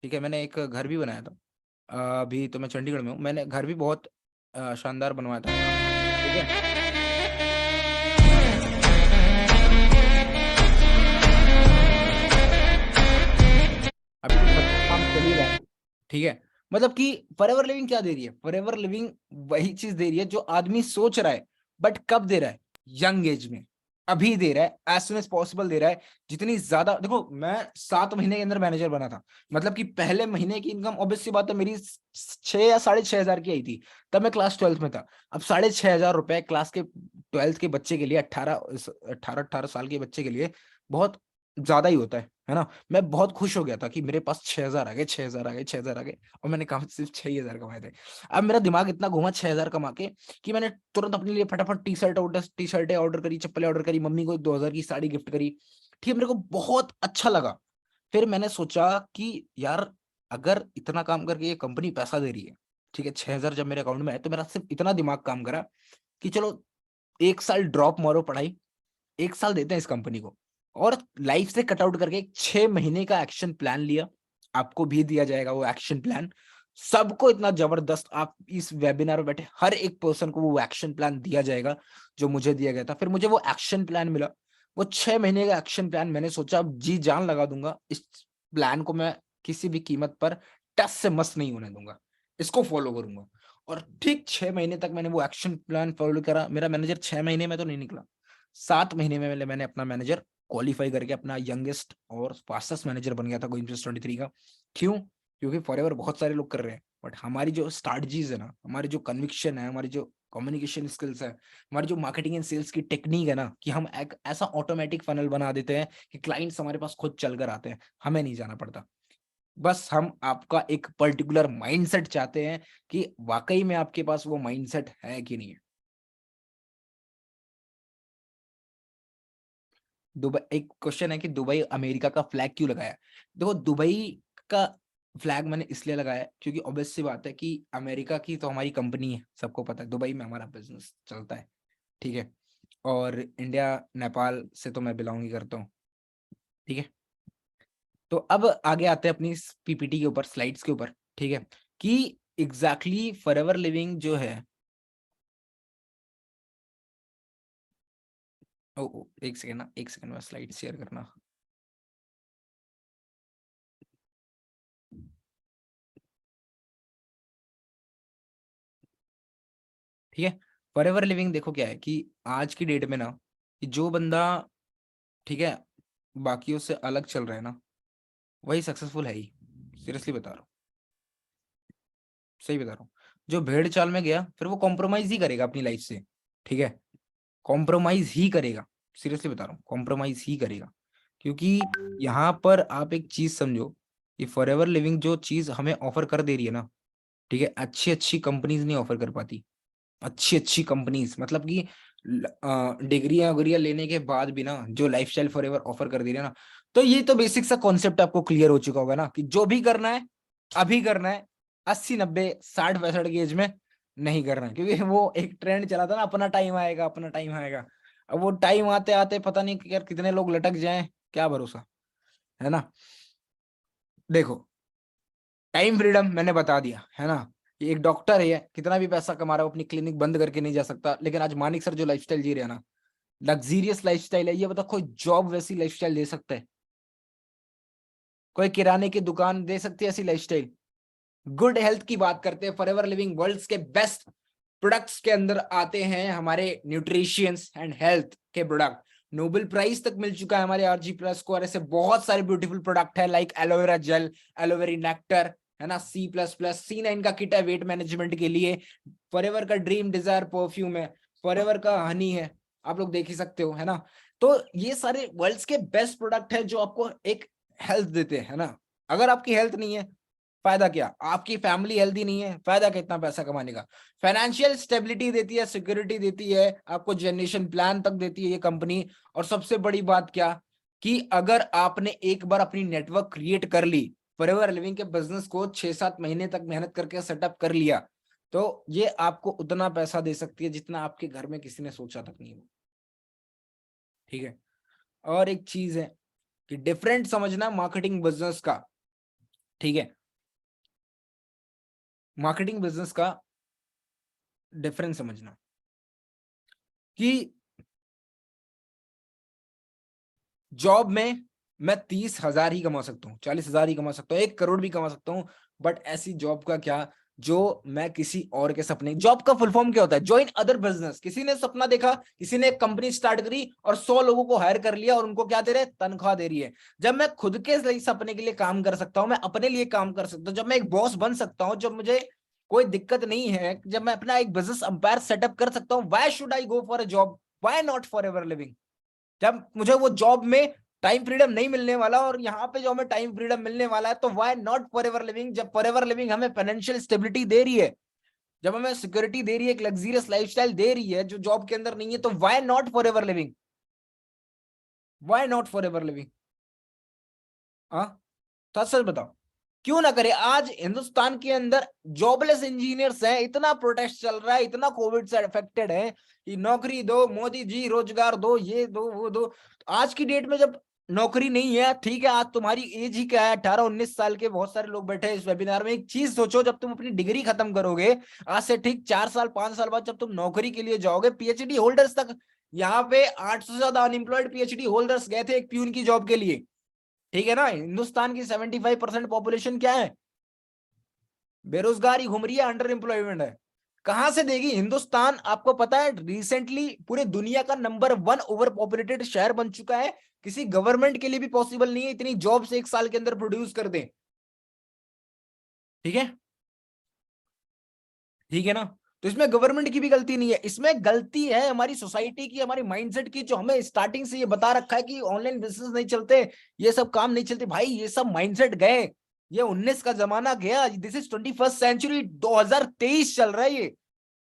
ठीक है, मैंने एक घर भी बनाया था। अभी तो मैं चंडीगढ़ में हूँ, मैंने घर भी बहुत शानदार बनवाया था अपना, ठीक है। अभी तो घर का काम चल ही रहा है, ठीक है। मतलब कि फॉरएवर लिविंग क्या दे रही है, फॉरएवर लिविंग वही चीज दे रही है जो आदमी सोच रहा है, बट कब दे रहा है, यंग एज में, अभी दे रहा है, एज सुन एज पॉसिबल दे रहा है। जितनी ज्यादा देखो, मैं 7 महीने के अंदर मैनेजर बना था, मतलब कि पहले महीने की इनकम ऑब्वियसली बात है मेरी 6 या 6.5 हजार की आई थी, तब मैं क्लास 12th में था। अब 6.5 हजार रुपए क्लास के 12th के बच्चे के लिए, 18 साल के बच्चे के लिए बहुत ज्यादा ही होता है ना। मैं बहुत खुश हो गया था कि मेरे पास 6 हजार आ गए, 6 हजार आ गए, 6 हजार आ गए, और मैंने कहा सिर्फ 6 हजार कमाए थे। अब मेरा दिमाग इतना घूमा 6 हजार कमा के कि मैंने तुरंत अपने लिए फटाफट टी शर्टें ऑर्डर करी, चप्पलें ऑर्डर करी, मम्मी को 2 हजार की साड़ी गिफ्ट करी, ठीक है, मेरे को बहुत अच्छा लगा। फिर मैंने सोचा कि यार अगर इतना काम करके ये कंपनी पैसा दे रही है, ठीक है, 6 हजार जब मेरे अकाउंट में आए, तो मेरा सिर्फ इतना दिमाग काम करा कि चलो 1 साल ड्रॉप मारो पढ़ाई, 1 साल देते हैं इस कंपनी को, और लाइफ से कट आउट करके 6 महीने का एक्शन प्लान लिया। आपको भी दिया जाएगा वो एक्शन प्लान, सबको इतना जबरदस्त, आप इस वेबिनार में बैठे हर एक पर्सन को वो एक्शन प्लान दिया जाएगा जो मुझे दिया गया था। फिर मुझे वो एक्शन प्लान मिला, वो 6 महीने का एक्शन प्लान। मैंने सोचा अब जी जान लगा दूंगा इस प्लान को, मैं किसी भी कीमत पर टस से मस नहीं होने दूंगा, इसको फॉलो करूंगा। और ठीक 6 महीने तक मैंने वो एक्शन प्लान फॉलो करा। मेरा मैनेजर 6 महीने में तो नहीं निकला, 7 महीने में मैंने अपना मैनेजर क्वालिफाई करके अपना यंगेस्ट और फास्टेस्ट मैनेजर बन गया था गोइंग 23 का। क्यों? क्योंकि फॉरएवर बहुत सारे लोग कर रहे हैं, बट हमारी जो स्ट्रैटेजीज है ना, हमारी जो कन्विक्शन है, हमारी जो कम्युनिकेशन स्किल्स है, हमारी जो मार्केटिंग एंड सेल्स की टेक्निक है ना, कि हम एक ऐसा ऑटोमेटिक फनल बना देते हैं कि क्लाइंट्स हमारे पास खुद चल कर आते हैं, हमें नहीं जाना पड़ता। बस हम आपका एक पर्टिकुलर माइंडसेट चाहते हैं कि वाकई में आपके पास वो माइंडसेट है कि नहीं है। दुबई, एक क्वेश्चन है कि दुबई अमेरिका का फ्लैग क्यों लगाया? देखो दुबई का फ्लैग मैंने इसलिए लगाया है क्योंकि ऑब्वियस सी बात है कि अमेरिका की तो हमारी कंपनी है, सबको पता है, दुबई में हमारा बिजनेस चलता है, ठीक है, और इंडिया नेपाल से तो मैं बिलोंग ही करता हूँ, ठीक है। तो अब आगे आते हैं अपनी पीपीटी के ऊपर, स्लाइड्स के ऊपर, ठीक है, कि एग्जैक्टली फॉरएवर लिविंग जो है, एक सेकेंड ना, एक सेकेंड में स्लाइड शेयर करना, ठीक है। फॉरएवर लिविंग देखो क्या है कि आज की डेट में ना, कि जो बंदा, ठीक है, बाकियों से अलग चल रहा है ना, वही सक्सेसफुल है ही, सीरियसली बता रहा हूँ, सही बता रहा हूँ। जो भेड़ चाल में गया फिर वो कॉम्प्रोमाइज ही करेगा अपनी लाइफ से, ठीक है, कॉम्प्रोमाइज ही करेगा, सीरियसली बता रहा हूँ, कॉम्प्रोमाइज ही करेगा। क्योंकि यहाँ पर आप एक चीज समझो कि फॉरएवर लिविंग जो चीज हमें ऑफर कर दे रही है ना, ठीक है, अच्छी अच्छी कंपनीज नहीं ऑफर कर पाती। अच्छी अच्छी कंपनीज मतलब कि डिग्रियां वगैरह लेने के बाद भी ना, जो लाइफस्टाइल फॉरएवर ऑफर कर दे रही है ना, तो ये तो बेसिक सा कॉन्सेप्ट आपको क्लियर हो चुका होगा ना, कि जो भी करना है अभी करना है, 80 90 60 65 की एज में नहीं करना है। क्योंकि वो एक ट्रेंड चला था ना, अपना टाइम आएगा, अपना टाइम आएगा। अब वो टाइम आते आते पता नहीं यार कितने लोग लटक जाएं, क्या भरोसा, है ना। देखो, टाइम फ्रीडम मैंने बता दिया, है ना। ये एक डॉक्टर है, कितना भी पैसा कमा रहा है, वो अपनी क्लिनिक बंद करके नहीं जा सकता। लेकिन आज मानिक सर जो लाइफस्टाइल जी रहे हैं ना, लग्जीरियस लाइफस्टाइल है, ये बता कोई जॉब वैसी लाइफस्टाइल दे सकता है? कोई किराने की दुकान दे सकती है ऐसी लाइफस्टाइल? गुड हेल्थ की बात करते हैं, फॉरएवर लिविंग वर्ल्ड्स के बेस्ट प्रोडक्ट्स के अंदर आते हैं हमारे न्यूट्रिशियंस एंड हेल्थ के प्रोडक्ट। नोबेल प्राइज तक मिल चुका है हमारे आरजी प्लस को। और ऐसे बहुत सारे ब्यूटीफुल प्रोडक्ट है like aloe vera gel, aloe vera nectar, है ना, C++, C9 का किट है वेट मैनेजमेंट के लिए, फॉरएवर का ड्रीम डिजायर परफ्यूम है, फॉरएवर का हनी है, आप लोग देख ही सकते हो, है ना। तो ये सारे वर्ल्ड्स के बेस्ट प्रोडक्ट है जो आपको एक हेल्थ देते हैं, है ना। अगर आपकी हेल्थ नहीं है, फायदा क्या, आपकी फैमिली हेल्दी नहीं है, फायदा कितना पैसा कमाने का। फाइनेंशियल स्टेबिलिटी देती है, सिक्योरिटी देती है, आपको जनरेशन प्लान तक देती है ये कंपनी। और सबसे बड़ी बात क्या, कि अगर आपने एक बार अपनी नेटवर्क क्रिएट कर ली, फॉरएवर लिविंग के बिजनेस को 6-7 महीने तक मेहनत करके सेटअप कर लिया, तो ये आपको उतना पैसा दे सकती है जितना आपके घर में किसी ने सोचा तक नहीं हो। ठीक है। और एक चीज है कि डिफरेंट समझना मार्केटिंग बिजनेस का। ठीक है, मार्केटिंग बिजनेस का डिफरेंस समझना कि जॉब में मैं 30,000 ही कमा सकता हूँ, 40,000 ही कमा सकता हूँ, 1 करोड़ भी कमा सकता हूँ। बट ऐसी जॉब का क्या जो मैं किसी और के सपने, जॉब का फुल फॉर्म क्या होता है, ज्वाइन अदर बिजनेस। किसी ने सपना देखा, किसी ने एक कंपनी स्टार्ट करी और 100 लोगों को हायर कर लिया और उनको क्या दे रहे, तनख्वाह दे रही है। जब मैं खुद के सपने के लिए काम कर सकता हूँ, मैं अपने लिए काम कर सकता हूँ, जब मैं एक बॉस बन सकता हूँ, जब मुझे कोई दिक्कत नहीं है, जब मैं अपना एक बिजनेस अंपायर सेटअप कर सकता हूँ, why should I go for a job, why not forever living. जब मुझे वो जॉब में टाइम फ्रीडम नहीं मिलने वाला और यहाँ पे जो हमें टाइम फ्रीडम मिलने वाला है, तो व्हाई नॉट फॉरएवर लिविंग। जब फॉरएवर लिविंग हमें फाइनेंशियल स्टेबिलिटी दे रही है, जब हमें सिक्योरिटी दे रही है, एक लग्जरियस लाइफस्टाइल दे रही है जो जॉब के अंदर नहीं है, तो why not forever living, why not forever living. हाँ, सच सच बताओ, क्यों ना करे। आज हिंदुस्तान के अंदर जॉबलेस इंजीनियर्स हैं, इतना प्रोटेस्ट चल रहा है, इतना कोविड से अफेक्टेड है कि नौकरी दो मोदी जी, रोजगार दो, ये दो वो दो। तो आज की डेट में जब नौकरी नहीं है, ठीक है, आज तुम्हारी एज ही क्या है, 18-19 साल के बहुत सारे लोग बैठे हैं इस वेबिनार में। एक चीज सोचो, जब तुम अपनी डिग्री खत्म करोगे, आज से ठीक 4 साल 5 साल बाद जब तुम नौकरी के लिए जाओगे, पीएचडी होल्डर्स तक, यहाँ पे 800 से ज्यादा अनएम्प्लॉयड पीएचडी होल्डर्स गए थे एक प्यून की जॉब के लिए। ठीक है ना, हिंदुस्तान की 75% पॉपुलेशन क्या है, बेरोजगारी घूम रही है, अंडर एम्प्लॉयमेंट है। कहां से देगी हिंदुस्तान। आपको पता है रिसेंटली पूरे दुनिया का नंबर 1 ओवर पॉपुलेटेड शहर बन चुका है। किसी गवर्नमेंट के लिए भी पॉसिबल नहीं है इतनी जॉब्स एक साल के अंदर प्रोड्यूस कर दे। ठीक है, ठीक है ना। तो इसमें गवर्नमेंट की भी गलती नहीं है, इसमें गलती है हमारी सोसाइटी की, हमारी माइंडसेट की, जो हमें स्टार्टिंग से ये बता रखा है कि ऑनलाइन बिजनेस नहीं चलते, ये सब काम नहीं चलते। भाई ये सब माइंडसेट गए, ये 19 का जमाना गया, दिस इज 21st सेंचुरी, 2023 चल रहा है, ये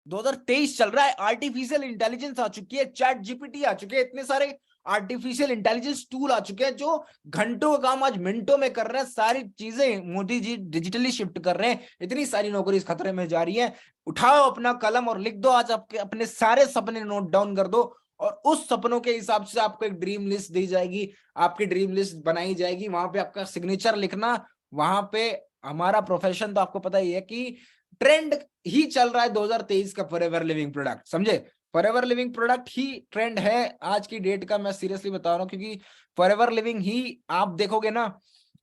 2023 चल रहा है। आर्टिफिशियल इंटेलिजेंस आ चुकी है, चैट जीपीटी आ चुके हैं, इतने सारे आर्टिफिशियल इंटेलिजेंस टूल आ चुके हैं जो घंटों का काम आज मिनटों में कर रहे हैं। सारी चीजें मोदी जी डिजिटली शिफ्ट कर रहे हैं, इतनी सारी नौकरी खतरे में जा रही है। उठाओ अपना कलम और लिख दो, आज आपके अपने सारे सपने नोट डाउन कर दो, और उस सपनों के हिसाब से आपको एक ड्रीम लिस्ट दी जाएगी, आपकी ड्रीम लिस्ट बनाई जाएगी, वहां पे आपका सिग्नेचर लिखना। वहां पे हमारा प्रोफेशन तो आपको पता ही है कि ट्रेंड ही चल रहा है 2023 का फॉरएवर लिविंग प्रोडक्ट, समझे। फॉरएवर लिविंग प्रोडक्ट ही ट्रेंड है आज की डेट का, मैं सीरियसली बता रहा हूँ, क्योंकि फॉरएवर लिविंग ही आप देखोगे ना,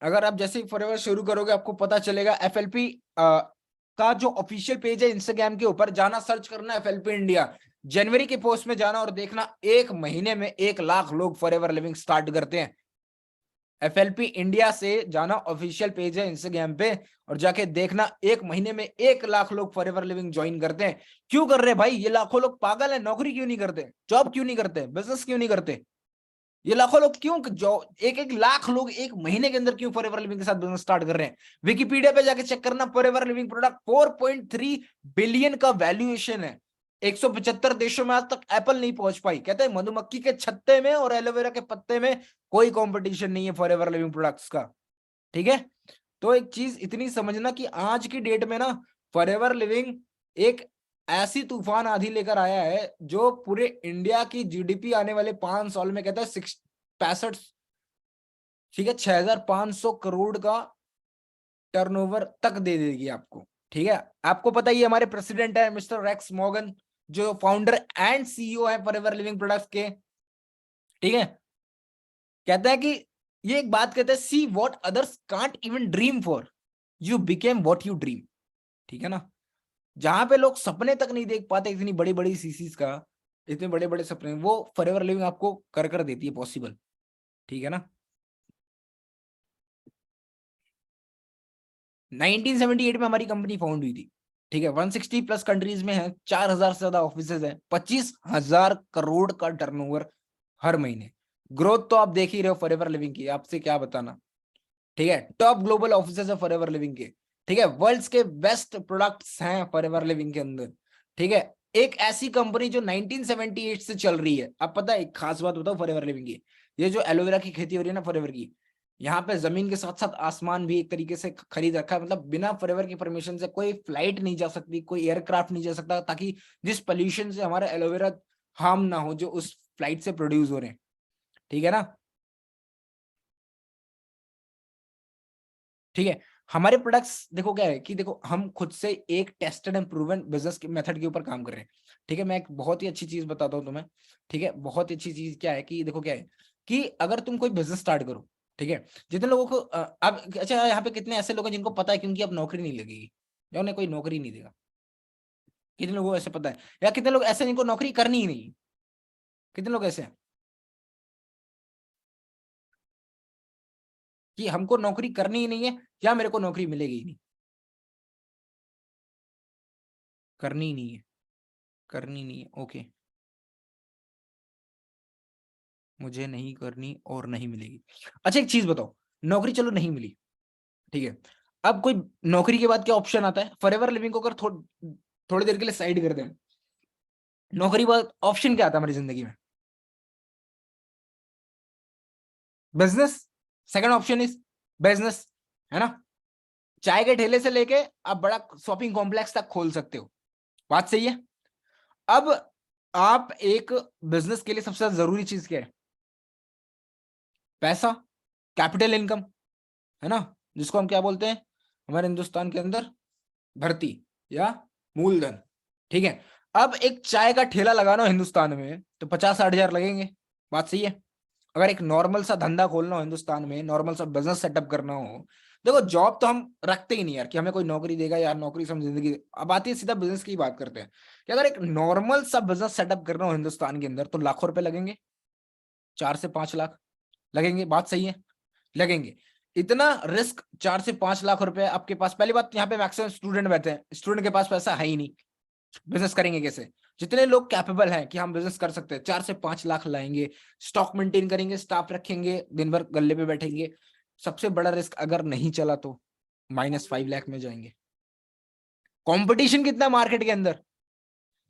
अगर आप जैसे ही फॉरएवर शुरू करोगे आपको पता चलेगा। एफएलपी का जो ऑफिशियल पेज है इंस्टाग्राम के ऊपर जाना, सर्च करना एफएलपी इंडिया, जनवरी के पोस्ट में जाना और देखना 1 महीने में 1 लाख लोग फॉरएवर लिविंग स्टार्ट करते हैं। एफएलपी इंडिया से जाना, ऑफिशियल पेज है इंस्टाग्राम पे, और जाके देखना 1 महीने में 1 लाख लोग फॉरएवर लिविंग ज्वाइन करते हैं। क्यों कर रहे हैं भाई, ये लाखों लोग पागल है, नौकरी क्यों नहीं करते, जॉब क्यों नहीं करते, बिजनेस क्यों नहीं करते, ये लाखों लोग क्यों, जो 1-1 लाख लोग 1 महीने के अंदर क्यों फॉरएवर लिविंग के साथ बिजनेस स्टार्ट कर रहे हैं। विकिपीडिया पे जाके चेक करना, फॉरएवर लिविंग प्रोडक्ट 4.3 बिलियन का वैल्यूएशन है। 175 देशों में आज तक एप्पल नहीं पहुंच पाई। कहते हैं मधुमक्खी के छत्ते में और एलोवेरा के पत्ते में कोई कंपटीशन नहीं है फॉरएवर लिविंग प्रोडक्ट्स का। ठीक है, तो एक चीज इतनी समझना कि आज की डेट में ना फॉरएवर लिविंग एक ऐसी तूफान आंधी लेकर आया है जो पूरे इंडिया की जीडीपी आने वाले 5 साल में, कहता है 65, ठीक है, 6,500 करोड़ का टर्नओवर तक दे देगी आपको। ठीक है, आपको पता ही हमारे प्रेसिडेंट है मिस्टर रेक्स मॉर्गन, जो फाउंडर एंड सीईओ है फॉरएवर लिविंग प्रोडक्ट्स के। ठीक है, कहता है कि ये एक बात कहता है, see what others can't even dream for, you became what you dream. ठीक है ना, जहां पे लोग सपने तक नहीं देख पाते इतनी बड़ी बड़ी सीसीज का, इतने बड़े बड़े सपने वो फॉरएवर लिविंग आपको कर देती है पॉसिबल, ठीक है ना। 1978 में हमारी कंपनी फाउंड हुई थी, ठीक है। 160 प्लस कंट्रीज में है, 4000 से ज्यादा ऑफिसेज हैं, 25,000 करोड़ का टर्नओवर हर महीने। ग्रोथ तो आप देख ही रहे हो फॉरएवर लिविंग की, आपसे क्या बताना, ठीक है। टॉप ग्लोबल ऑफिसेज है फॉरएवर लिविंग के, ठीक है। वर्ल्ड्स के बेस्ट प्रोडक्ट्स हैं फॉरएवर लिविंग के अंदर, ठीक है। एक ऐसी कंपनी जो 1978 से चल रही है। अब पता है एक खास बात बताओ फॉरएवर लिविंग की, ये जो एलोवेरा की खेती हो रही है ना फॉरएवर की, यहाँ पे जमीन के साथ साथ आसमान भी एक तरीके से खरीद रखा है। मतलब बिना फॉरएवर की परमिशन से कोई फ्लाइट नहीं जा सकती, कोई एयरक्राफ्ट नहीं जा सकता, ताकि जिस पोल्यूशन से हमारा एलोवेरा हार्म ना हो जो उस फ्लाइट से प्रोड्यूस हो रहे हैं, ठीक है ना। ठीक है, हमारे प्रोडक्ट्स देखो क्या है कि देखो हम खुद से एक टेस्टेड एंड प्रूवन बिजनेस के मेथड के ऊपर काम कर रहे हैं, ठीक है। मैं एक बहुत ही अच्छी चीज बताता हूँ तुम्हें, ठीक है। बहुत ही अच्छी चीज क्या है कि देखो क्या है कि अगर तुम कोई बिजनेस स्टार्ट करो, ठीक है। जितने लोगों को अब अच्छा यहाँ पे कितने ऐसे लोग हैं जिनको पता है कि उनकी अब नौकरी नहीं लगेगी या उन्हें कोई नौकरी नहीं देगा, कितने लोगों को ऐसे पता है, या कितने लोग ऐसे जिनको नौकरी करनी ही नहीं, कितने लोग ऐसे हैं कि हमको नौकरी करनी ही नहीं है या मेरे को नौकरी मिलेगी ही नहीं, करनी ही नहीं है, करनी नहीं है, ओके, मुझे नहीं करनी और नहीं मिलेगी। अच्छा एक चीज बताओ, नौकरी चलो नहीं मिली, ठीक है। अब कोई नौकरी के बाद क्या ऑप्शन आता है, फॉरएवर लिविंग को अगर थोड़ी देर के लिए साइड कर दें, नौकरी बाद ऑप्शन क्या आता है हमारी जिंदगी में, business. Second option is business, है ना। चाय के ठेले से लेके आप बड़ा शॉपिंग कॉम्प्लेक्स तक खोल सकते हो, बात सही है। अब आप एक बिजनेस के लिए सबसे ज्यादा जरूरी चीज क्या है, पैसा, कैपिटल इनकम, है ना, जिसको हम क्या बोलते हैं हमारे हिंदुस्तान के अंदर, भर्ती या मूलधन, ठीक है। अब एक चाय का ठेला लगाना हो हिंदुस्तान में तो 50-60 हजार लगेंगे, बात सही है। अगर एक नॉर्मल सा धंधा खोलना हो हिंदुस्तान में, नॉर्मल सा बिजनेस सेटअप करना हो, देखो जॉब तो हम रखते ही नहीं यार कि हमें कोई नौकरी देगा यार, नौकरी से हम जिंदगी, अब आती है सीधा बिजनेस की बात करते हैं कि अगर एक नॉर्मल सा बिजनेस सेटअप करना हो हिंदुस्तान के अंदर तो लाखों रुपए लगेंगे, 4 से 5 लाख लगेंगे, बात सही है, लगेंगे। इतना रिस्क, 4 से 5 लाख रुपए आपके पास, पहली बात यहाँ पे मैक्सिमम स्टूडेंट बैठे हैं, स्टूडेंट के पास पैसा है ही नहीं, बिजनेस करेंगे कैसे। जितने लोग कैपेबल हैं कि हम बिजनेस कर सकते हैं, 4 से 5 लाख लाएंगे, स्टॉक मेंटेन करेंगे, स्टाफ रखेंगे, दिन भर गल्ले पे बैठेंगे। सबसे बड़ा रिस्क अगर नहीं चला तो -5 लाख में जाएंगे। कंपटीशन कितना मार्केट के अंदर,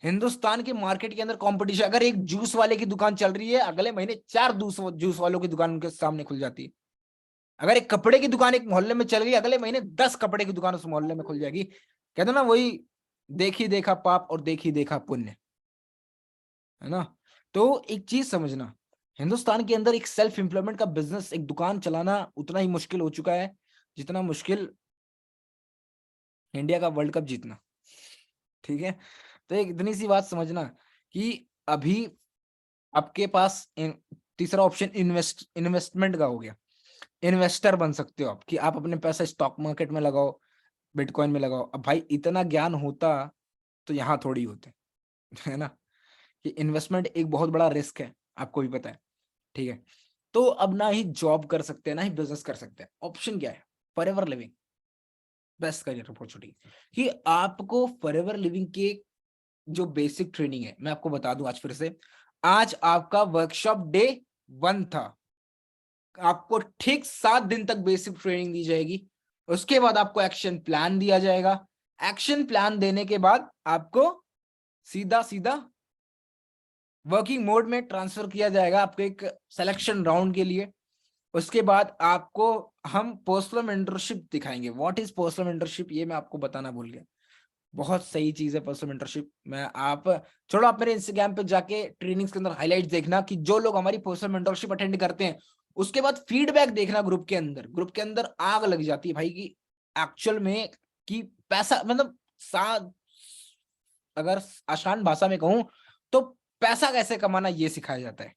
हिंदुस्तान के मार्केट के अंदर कंपटीशन, अगर एक जूस वाले की दुकान चल रही है अगले महीने 4 जूस वालों की दुकान उनके सामने खुल जाती है। अगर एक कपड़े की दुकान एक मोहल्ले में चल गई अगले महीने 10 कपड़े की दुकान उस मोहल्ले में खुल जाएगी। कहते ना वही, देखी देखा पाप और देखी देखा पुण्य, है ना। तो एक चीज समझना, हिंदुस्तान के अंदर एक सेल्फ एम्प्लॉयमेंट का बिजनेस, एक दुकान चलाना उतना ही मुश्किल हो चुका है जितना मुश्किल इंडिया का वर्ल्ड कप जीतना, ठीक है। तो एक इतनी सी बात समझना कि अभी आपके पास तीसरा ऑप्शन इन्वेस्टमेंट का हो गया, इन्वेस्टर बन सकते हो आप कि आप अपने पैसा स्टॉक मार्केट में लगाओ, बिटकॉइन में लगाओ। अब भाई इतना ज्ञान होता तो यहाँ थोड़ी होते, है ना, कि इन्वेस्टमेंट एक बहुत बड़ा रिस्क है, आपको भी पता है, ठीक है। तो अब ना ही जॉब कर सकते हैं ना ही बिजनेस कर सकते हैं, ऑप्शन क्या है, forever living, best career opportunity. कि आपको फॉरएवर लिविंग के जो बेसिक ट्रेनिंग है मैं आपको बता दूं आज फिर से, आज आपका वर्कशॉप डे 1 था, आपको ठीक 7 दिन तक बेसिक ट्रेनिंग दी जाएगी, उसके बाद आपको एक्शन प्लान दिया जाएगा, एक्शन प्लान देने के बाद आपको सीधा सीधा वर्किंग मोड में ट्रांसफर किया जाएगा आपको एक सिलेक्शन राउंड के लिए। उसके बाद आपको हम पर्सनल मेंटरशिप दिखाएंगे। व्हाट इज पर्सनल मेंटरशिप, ये मैं आपको बताना भूल गया, बहुत सही चीज है पर्सनल मेंटरशिप। मैं आप छोड़ो, आप मेरे इंस्टाग्राम पे जाके ट्रेनिंग्स के अंदर हाइलाइट्स देखना कि जो लोग हमारी पर्सनल मेंटरशिप अटेंड करते हैं उसके बाद फीडबैक देखना ग्रुप के अंदर आग लग जाती है भाई की एक्चुअल में, कि पैसा मतलब अगर आसान भाषा में कहूं तो पैसा कैसे कमाना ये सिखाया जाता है।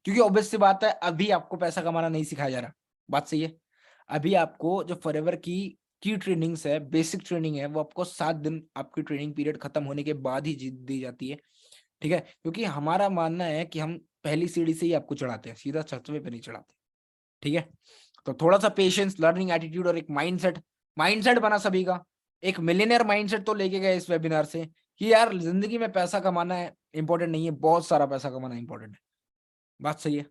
क्योंकि ऑब्वियस सी बात है अभी आपको पैसा कमाना नहीं सिखाया जा रहा, बात सही है। अभी आपको जो फॉरएवर की ट्रेनिंग्स है, बेसिक ट्रेनिंग है, वो आपको 7 दिन आपकी ट्रेनिंग पीरियड खत्म होने के बाद ही दी जाती है, ठीक है, क्योंकि हमारा मानना है कि हम पहली सीढ़ी से ही आपको चढ़ाते हैं, सीधा छतवे पे नहीं चढ़ाते। ठीक है, तो थोड़ा सा पेशेंस, लर्निंग एटीट्यूड और एक माइंडसेट बना सभी का। एक मिलियनर माइंडसेट तो लेके गए इस वेबिनार से कि यार जिंदगी में पैसा कमाना है इंपॉर्टेंट नहीं है, बहुत सारा पैसा कमाना इंपॉर्टेंट है। बात सही है,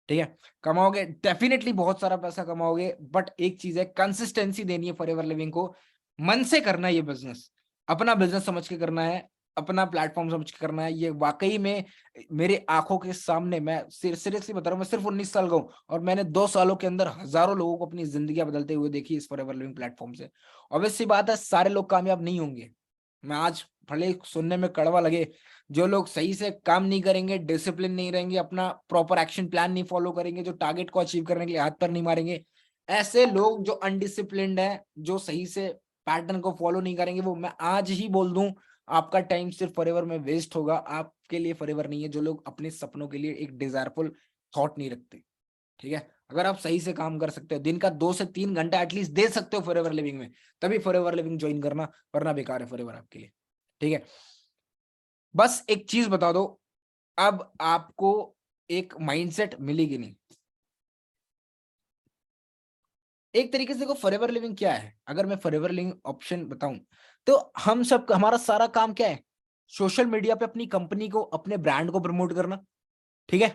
ठीक है, कमाओगे डेफिनेटली बहुत सारा पैसा कमाओगे, बट एक चीज है, कंसिस्टेंसी देनी है फॉरएवर लिविंग को। मन से करना है ये बिजनेस, अपना बिजनेस समझ के करना है, अपना प्लेटफॉर्म समझ के करना है। ये वाकई में मेरे आंखों के सामने, मैं सीरियसली बता रहा हूँ, मैं सिर्फ 19 साल का हूँ और मैंने 2 सालों के अंदर हजारों लोगों को अपनी जिंदगी बदलते हुए देखी इस फॉरएवर लिविंग प्लेटफॉर्म से। ऑब्वियस सी बात है, सारे लोग कामयाब नहीं होंगे। मैं आज भले ही सुनने में कड़वा लगे, जो लोग सही से काम नहीं करेंगे, डिसिप्लिन नहीं रहेंगे, अपना प्रॉपर एक्शन प्लान नहीं फॉलो करेंगे, जो टारगेट को अचीव करने के लिए हाथ पर नहीं मारेंगे, ऐसे लोग जो अनडिसिप्लिन्ड है, जो सही से पैटर्न को फॉलो नहीं करेंगे, वो मैं आज ही बोल दूं आपका टाइम सिर्फ फॉरएवर में वेस्ट होगा, आपके लिए फॉरएवर नहीं है। जो लोग अपने सपनों के लिए एक डिजायरफुल थॉट नहीं रखते, ठीक है, अगर आप सही से काम कर सकते हो, दिन का 2 से 3 घंटा एटलीस्ट दे सकते हो फॉरएवर लिविंग में, तभी फॉरएवर लिविंग ज्वाइन करना, वरना बेकार है फॉरएवर आपके लिए। ठीक है, बस एक चीज बता दो, अब आपको एक माइंडसेट मिलेगी नहीं। एक तरीके से देखो फॉरएवर लिविंग क्या है, अगर मैं फॉरएवर लिविंग ऑप्शन बताऊं तो हम सब, हमारा सारा काम क्या है, सोशल मीडिया पे अपनी कंपनी को, अपने ब्रांड को प्रमोट करना। ठीक है,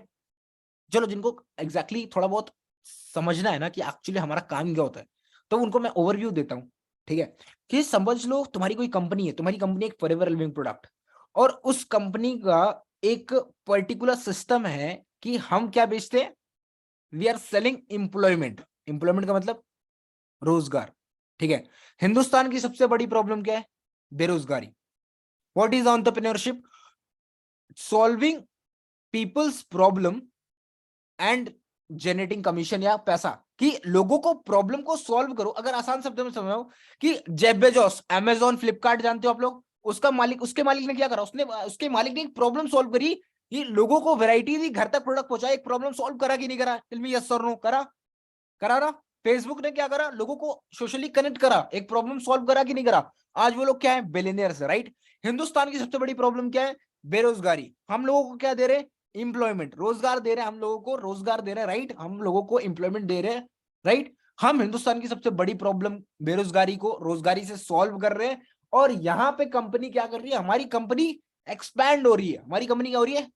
चलो जिनको एग्जैक्टली थोड़ा बहुत समझना है ना कि एक्चुअली हमारा काम क्या होता है, तो उनको मैं ओवरव्यू देता हूँ। ठीक है, कि समझ लो तुम्हारी कोई कंपनी है, तुम्हारी कंपनी एक फॉरएवर लिविंग प्रोडक्ट, और उस कंपनी का एक पर्टिकुलर सिस्टम है कि हम क्या बेचते हैं, we are selling employment. Employment का मतलब रोजगार। ठीक है, हिंदुस्तान की सबसे बड़ी प्रॉब्लम क्या है, बेरोजगारी। What is entrepreneurship, solving peoples problem and generating commission या पैसा, कि लोगों को प्रॉब्लम को सॉल्व करो। अगर आसान शब्दों में समझाओ कि जेफ बेजोस, अमेजॉन, फ्लिपकार्ट जानते हो आप लोग, उसका मालिक, उसके मालिक ने क्या करा, उसके मालिक ने एक प्रॉब्लम सॉल्व करी, कि लोगों को वैरायटी दी, घर तक प्रोडक्ट पहुंचा, एक प्रॉब्लम सॉल्व करा कि नहीं करा, टेल मी यस और नो, करा, करा ना। फेसबुक ने क्या करा, लोगों को सोशली कनेक्ट करा, एक प्रॉब्लम सॉल्व करा कि नहीं करा। आज वो लोग क्या है, बिलियनियर्स, राइट। हिंदुस्तान की सबसे बड़ी प्रॉब्लम क्या है, बेरोजगारी। हम लोगों को क्या दे रहे, इंप्लॉयमेंट, रोजगार दे रहे हैं, हम लोगों को रोजगार दे रहे हैं, राइट, हम लोगों को एम्प्लॉयमेंट दे रहे हैं, राइट। हम हिंदुस्तान की सबसे बड़ी प्रॉब्लम बेरोजगारी को रोजगारी से सॉल्व कर रहे हैं, और यहां पे कंपनी क्या कर रही है, हमारी कंपनी एक्सपैंड हो रही है, हमारी कंपनी क्या हो रही है,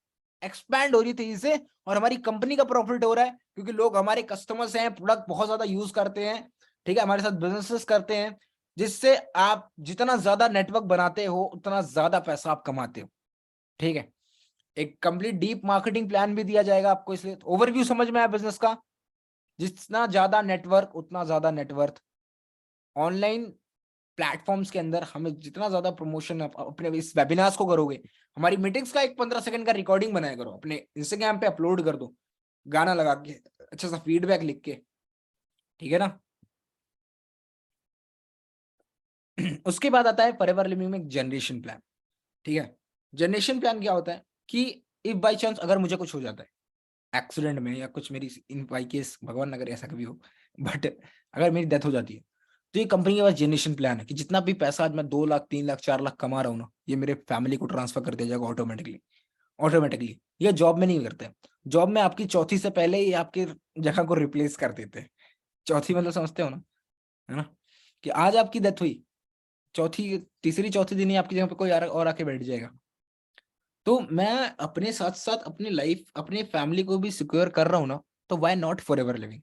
एक्सपैंड हो रही है तेजी से, और हमारी कंपनी का प्रॉफिट हो रहा है, क्योंकि लोग हमारे कस्टमर्स हैं, प्रोडक्ट बहुत ज्यादा यूज करते हैं, ठीक है, हमारे साथ बिजनेसेस करते हैं, जिससे आप जितना ज्यादा नेटवर्क बनाते हो उतना ज्यादा पैसा आप कमाते हो। ठीक है, एक कंप्लीट डीप मार्केटिंग प्लान भी दिया जाएगा आपको, इसलिए ओवरव्यू समझ में आया बिजनेस का, जितना ज्यादा नेटवर्क उतना ज्यादा नेटवर्थ। ऑनलाइन प्लेटफॉर्म्स के अंदर हमें जितना ज्यादा प्रमोशन अपने इस वेबिनार्स को करोगे, हमारी मीटिंग्स का एक 15 सेकंड का रिकॉर्डिंग बनाया करो, अपने इंस्टाग्राम पे अपलोड कर दो, गाना लगा के, अच्छा सा फीडबैक लिख के, ठीक है ना। उसके बाद आता है फॉरएवर लिविंग में जनरेशन प्लान। ठीक है, जनरेशन प्लान क्या होता है कि इफ बाई चांस अगर मुझे कुछ हो जाता है एक्सीडेंट में, या कुछ मेरी इन बाई केस, भगवान ना करे ऐसा कभी हो, बट अगर मेरी डेथ हो जाती है, तो ये कंपनी के पास जनरेशन प्लान है कि जितना भी पैसा आज मैं 2 लाख, 3 लाख, 4 लाख कमा रहा हूँ ना, ये मेरे फैमिली को ट्रांसफर कर दिया जाएगा ऑटोमेटिकली। ऑटोमेटिकली ये जॉब में नहीं करते, जॉब में आपकी चौथी से पहले ही आपकी जगह को रिप्लेस कर देते हैं। चौथी मतलब समझते हो ना, है ना, कि आज आपकी डेथ हुई, चौथी, तीसरी चौथी दिन ही आपकी जगह पे कोई और आके बैठ जाएगा। तो मैं अपने साथ साथ अपनी लाइफ, अपनी फैमिली को भी सिक्योर कर रहा हूँ ना, तो why not forever living,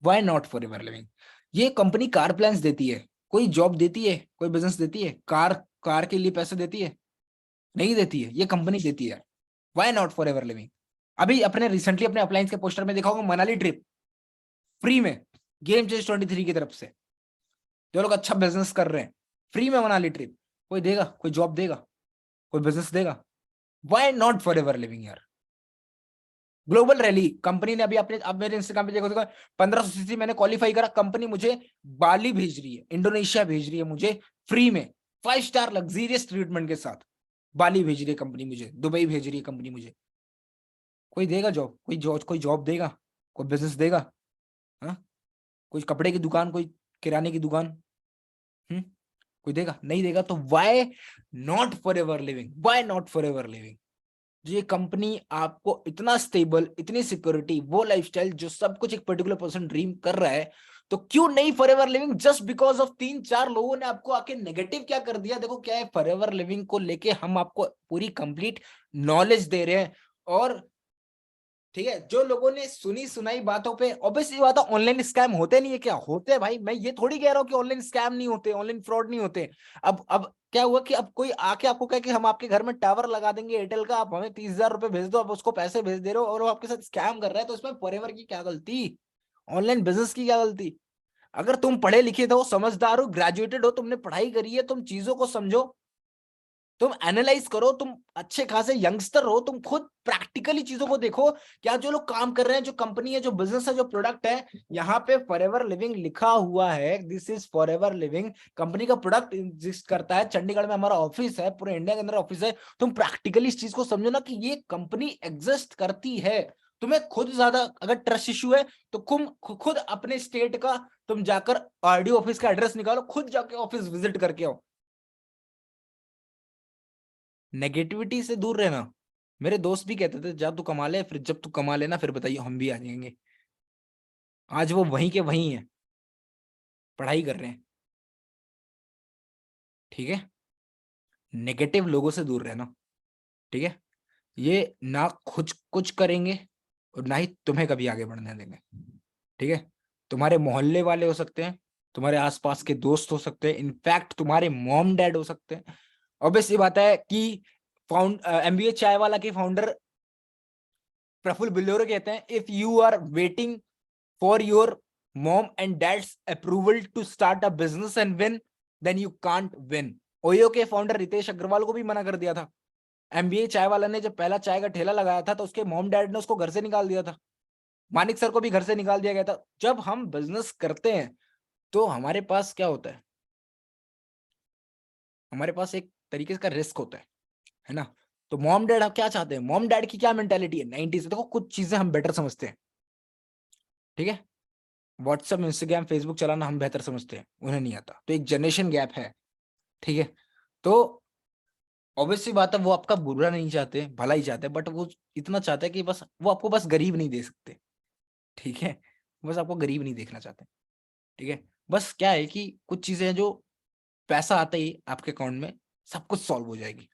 why not forever living. ये कंपनी कार प्लान्स देती है, कोई जॉब देती है, कोई बिजनेस देती है, कार कार के लिए पैसे देती है, नहीं देती है, ये कंपनी देती है। Why not forever living. अभी अपने रिसेंटली अपने अप्लायंस के पोस्टर में देखा होगा, मनाली ट्रिप फ्री में, गेम चेंज 23 की तरफ से, जो लोग अच्छा बिजनेस कर रहे हैं, फ्री में मनाली ट्रिप। कोई देगा, कोई जॉब देगा, कोई बिजनेस देगा, व्हाई नॉट फॉरएवर लिविंग यार। ग्लोबल रैली कंपनी ने अभी अपने, अब मेरे इंस्टाग्राम पे देखो 1500 मैंने क्वालिफाई करा, कंपनी मुझे बाली भेज रही है, इंडोनेशिया भेज रही है मुझे फ्री में, 5 स्टार लग्जरियस ट्रीटमेंट के साथ। बाली भेज रही है कंपनी मुझे, दुबई भेज रही है कंपनी मुझे। कोई देगा जॉब, कोई जॉब देगा, कोई बिजनेस देगा, हाँ, कोई कपड़े की दुकान, कोई किराने की दुकान, कोई देगा? नहीं देगा। तो why not forever living? Why not forever living? ये कंपनी आपको इतना स्टेबल, इतनी सिक्योरिटी, वो लाइफस्टाइल जो सब कुछ एक पर्टिकुलर पर्सन ड्रीम कर रहा है, तो क्यों नहीं for ever living? Just because of 3-4 लोगों ने आपको आके नेगेटिव क्या कर दिया? देखो क्या है, फॉर एवर लिविंग को लेके हम आपको पूरी कंप्लीट नॉलेज दे रहे हैं। और ठीक है, जो लोगों ने सुनी सुनाई बातों पे, ऑब्वियसली बात है, ऑनलाइन स्कैम होते नहीं है क्या? होते हैं भाई, मैं ये थोड़ी कह रहा हूँ कि ऑनलाइन स्कैम नहीं होते, ऑनलाइन फ्रॉड नहीं होते। अब क्या हुआ कि अब कोई आके आपको कहे कि हम आपके घर में टावर लगा देंगे एयरटेल का, आप हमें 30,000 रुपए भेज दो, आप उसको पैसे भेज दे रहे हो और वो आपके साथ स्कैम कर रहा है, तो इसमें फॉरएवर की क्या गलती? ऑनलाइन बिजनेस की क्या गलती? अगर तुम पढ़े लिखे हो, समझदार हो, ग्रेजुएटेड हो, तुमने पढ़ाई करी है, तुम चीजों को समझो, तुम एनालाइज करो, तुम अच्छे खासे यंगस्टर हो, तुम खुद प्रैक्टिकली चीजों को देखो। क्या जो लोग काम कर रहे हैं, जो कंपनी है, जो बिजनेस है, जो प्रोडक्ट है, यहाँ पे फॉरएवर लिविंग लिखा हुआ है, this is forever living, company का प्रोडक्ट एग्जिस्ट करता है, चंडीगढ़ में हमारा ऑफिस है, पूरे इंडिया के अंदर ऑफिस है। तुम प्रैक्टिकली इस चीज को समझो ना कि ये कंपनी एग्जिस्ट करती है। तुम्हें खुद ज्यादा अगर ट्रस्ट इशू है तो तुम खुद अपने स्टेट का तुम जाकर आरडीओ ऑफिस का एड्रेस निकालो, खुद जाके ऑफिस विजिट करके आओ। नेगेटिविटी से दूर रहना। मेरे दोस्त भी कहते थे जा तू कमा ले, फिर जब तू कमा लेना फिर बताइए हम भी आ जाएंगे। आज वो वहीं के वहीं है, पढ़ाई कर रहे हैं। ठीक है, नेगेटिव लोगों से दूर रहना। ठीक है, ये ना खुद कुछ करेंगे और ना ही तुम्हें कभी आगे बढ़ने देंगे। ठीक है, तुम्हारे मोहल्ले वाले हो सकते हैं, तुम्हारे आसपास के दोस्त हो सकते हैं, इनफैक्ट तुम्हारे मॉम डैड हो सकते हैं। ऑब्वियसली बात है कि एमबीए चाय वाला के फाउंडर प्रफुल्ल बिल्लोरे कहते हैं, if you are waiting for your mom and dad's approval to start a business and win, then you can't win। OYO के फाउंडर रितेश अग्रवाल को भी मना कर दिया था। एमबीए चाय वाला ने जब पहला चाय का ठेला लगाया था तो उसके मॉम डैड ने उसको घर से निकाल दिया था। मानिक सर को भी घर से निकाल दिया गया था। जब हम बिजनेस करते हैं तो हमारे पास क्या होता है? हमारे पास एक तरीके का रिस्क होता है ना? तो मॉम डैड क्या चाहते हैं? मॉम डैड की क्या मेंटेलिटी है 90s? देखो कुछ चीजें हम बेटर समझते हैं, ठीक है, व्हाट्सएप, इंस्टाग्राम, फेसबुक चलाना हम बेहतर समझते हैं, उन्हें नहीं आता। तो एक जनरेशन गैप है। ठीक है, तो ऑब्वियसली बात है वो आपका बुरा नहीं चाहते, भला ही चाहते, बट वो इतना चाहते हैं कि बस वो आपको बस गरीब नहीं दे सकते। ठीक है, बस आपको गरीब नहीं देखना चाहते। ठीक है, बस क्या है कि कुछ चीजें हैं जो पैसा आते ही आपके अकाउंट में सब कुछ सॉल्व हो जाएगी।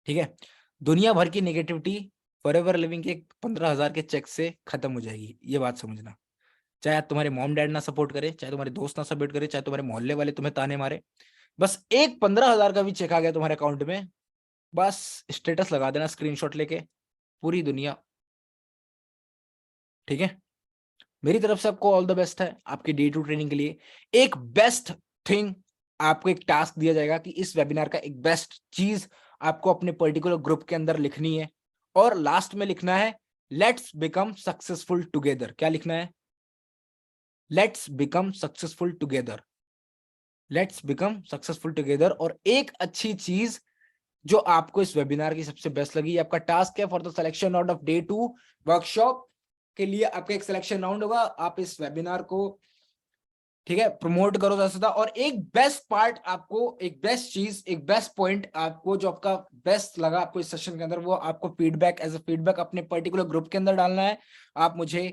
ठीक है, दुनिया भर की नेगेटिविटी फॉरएवर लिविंग के 15,000 के चेक से खत्म हो जाएगी, ये बात समझना। चाहे तुम्हारे मॉम डैड ना सपोर्ट करे, चाहे तुम्हारे दोस्त ना सपोर्ट करे, चाहे तुम्हारे मोहल्ले वाले तुम्हें ताने मारे, बस एक 15,000 का भी चेक आ गया तुम्हारे अकाउंट में, बस स्टेटस लगा देना स्क्रीनशॉट लेके, पूरी दुनिया। ठीक है, मेरी तरफ से आपको ऑल द बेस्ट है आपकी डे टू ट्रेनिंग के लिए। एक बेस्ट थिंग, आपको एक टास्क दिया जाएगा कि इस वेबिनार का एक बेस्ट चीज आपको अपने पर्टिकुलर ग्रुप के अंदर लिखनी है, और लास्ट में लिखना है लेट्स बिकम सक्सेसफुल टुगेदर। क्या लिखना है? Let's become successful together. Let's become successful together. और एक अच्छी चीज जो आपको इस वेबिनार की सबसे बेस्ट लगी, आपका टास्क है for the selection round of day 2 workshop के लिए आपका एक सिलेक्शन राउंड होगा। आप इस वेबिनार को, ठीक है, प्रमोट करो ज्यादा से ज्यादा। और एक बेस्ट पार्ट आपको, एक बेस्ट चीज, एक बेस्ट पॉइंट आपको जो आपका बेस्ट लगा आपको इस सेशन के अंदर, वो आपको फीडबैक, एज अ फीडबैक अपने पर्टिकुलर ग्रुप के अंदर डालना है। आप मुझे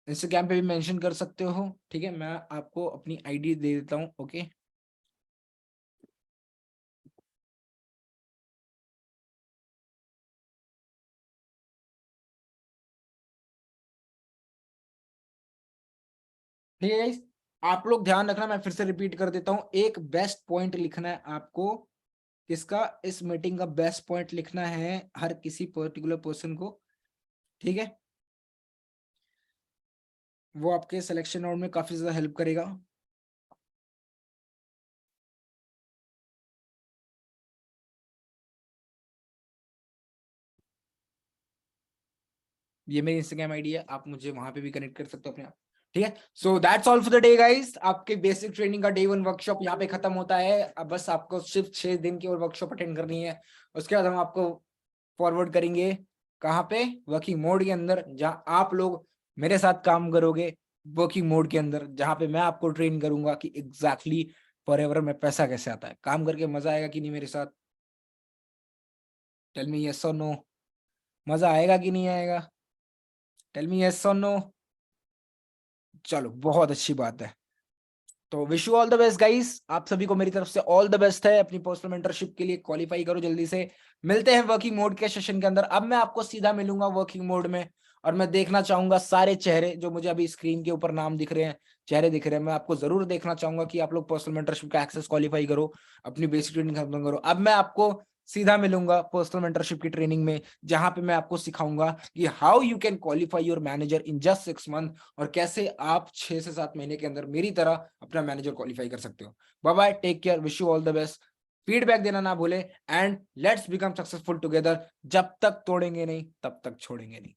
इंस्टाग्राम पे भी मेंशन कर सकते हो। ठीक है, मैं आपको अपनी आईडी दे देता हूँ। ओके, ठीक है गाइस, आप लोग ध्यान रखना, मैं फिर से रिपीट कर देता हूँ। एक बेस्ट पॉइंट लिखना है आपको, किसका? इस मीटिंग का बेस्ट पॉइंट लिखना है हर किसी पर्टिकुलर पर्सन को। ठीक है, वो आपके सिलेक्शन राउंड में काफी ज्यादा हेल्प करेगा। ये मेरी इंस्टाग्राम आईडी है, आप मुझे वहां पे भी कनेक्ट कर सकते हो अपने आप। ठीक है, so that's all for the day guys. आपके बेसिक ट्रेनिंग का डे 1 वर्कशॉप यहाँ पे खत्म होता है। अब बस आपको सिर्फ 6 दिन की और वर्कशॉप अटेंड करनी है। उसके बाद हम आपको फॉरवर्ड करेंगे कहाँ पे? वर्किंग मोड के अंदर, जहाँ आप लोग मेरे साथ काम करोगे वर्किंग मोड के अंदर, जहाँ पे मैं आपको ट्रेन करूंगा कि एग्जैक्टली फॉरएवर में पैसा कैसे आता है? काम करके मजा आएगा कि नहीं मेरे साथ? टेल मी यस और नो। मजा आएगा कि नहीं आएगा? टेल मी यस और नो। चलो बहुत अच्छी बात है। तो wish you all the best guys. आप सभी को मेरी तरफ से ऑल द बेस्ट है। अपनी पर्सनल मेंटरशिप के लिए क्वालिफाई करो जल्दी से। मिलते हैं वर्किंग मोड के सेशन के अंदर। अब मैं आपको सीधा मिलूंगा वर्किंग मोड में, और मैं देखना चाहूंगा सारे चेहरे जो मुझे अभी स्क्रीन के ऊपर नाम दिख रहे हैं, चेहरे दिख रहे हैं। मैं आपको जरूर देखना चाहूंगा कि आप लोग पर्सनल मेंटरशिप का एक्सेस क्वालिफाई करो, अपनी बेसिक ट्रेनिंग खत्म करो। अब मैं आपको सीधा मिलूंगा पर्सनल मेंटरशिप की ट्रेनिंग में, जहां पे मैं आपको सिखाऊंगा कि how you can qualify your manager in just 6 month, और कैसे आप 6 से 7 महीने के अंदर मेरी तरह अपना मैनेजर क्वालिफाई कर सकते हो। Bye bye, take care, wish you all the best. Feedback देना ना भूले, and let's become successful together. जब तक तोड़ेंगे नहीं तब तक छोड़ेंगे नहीं।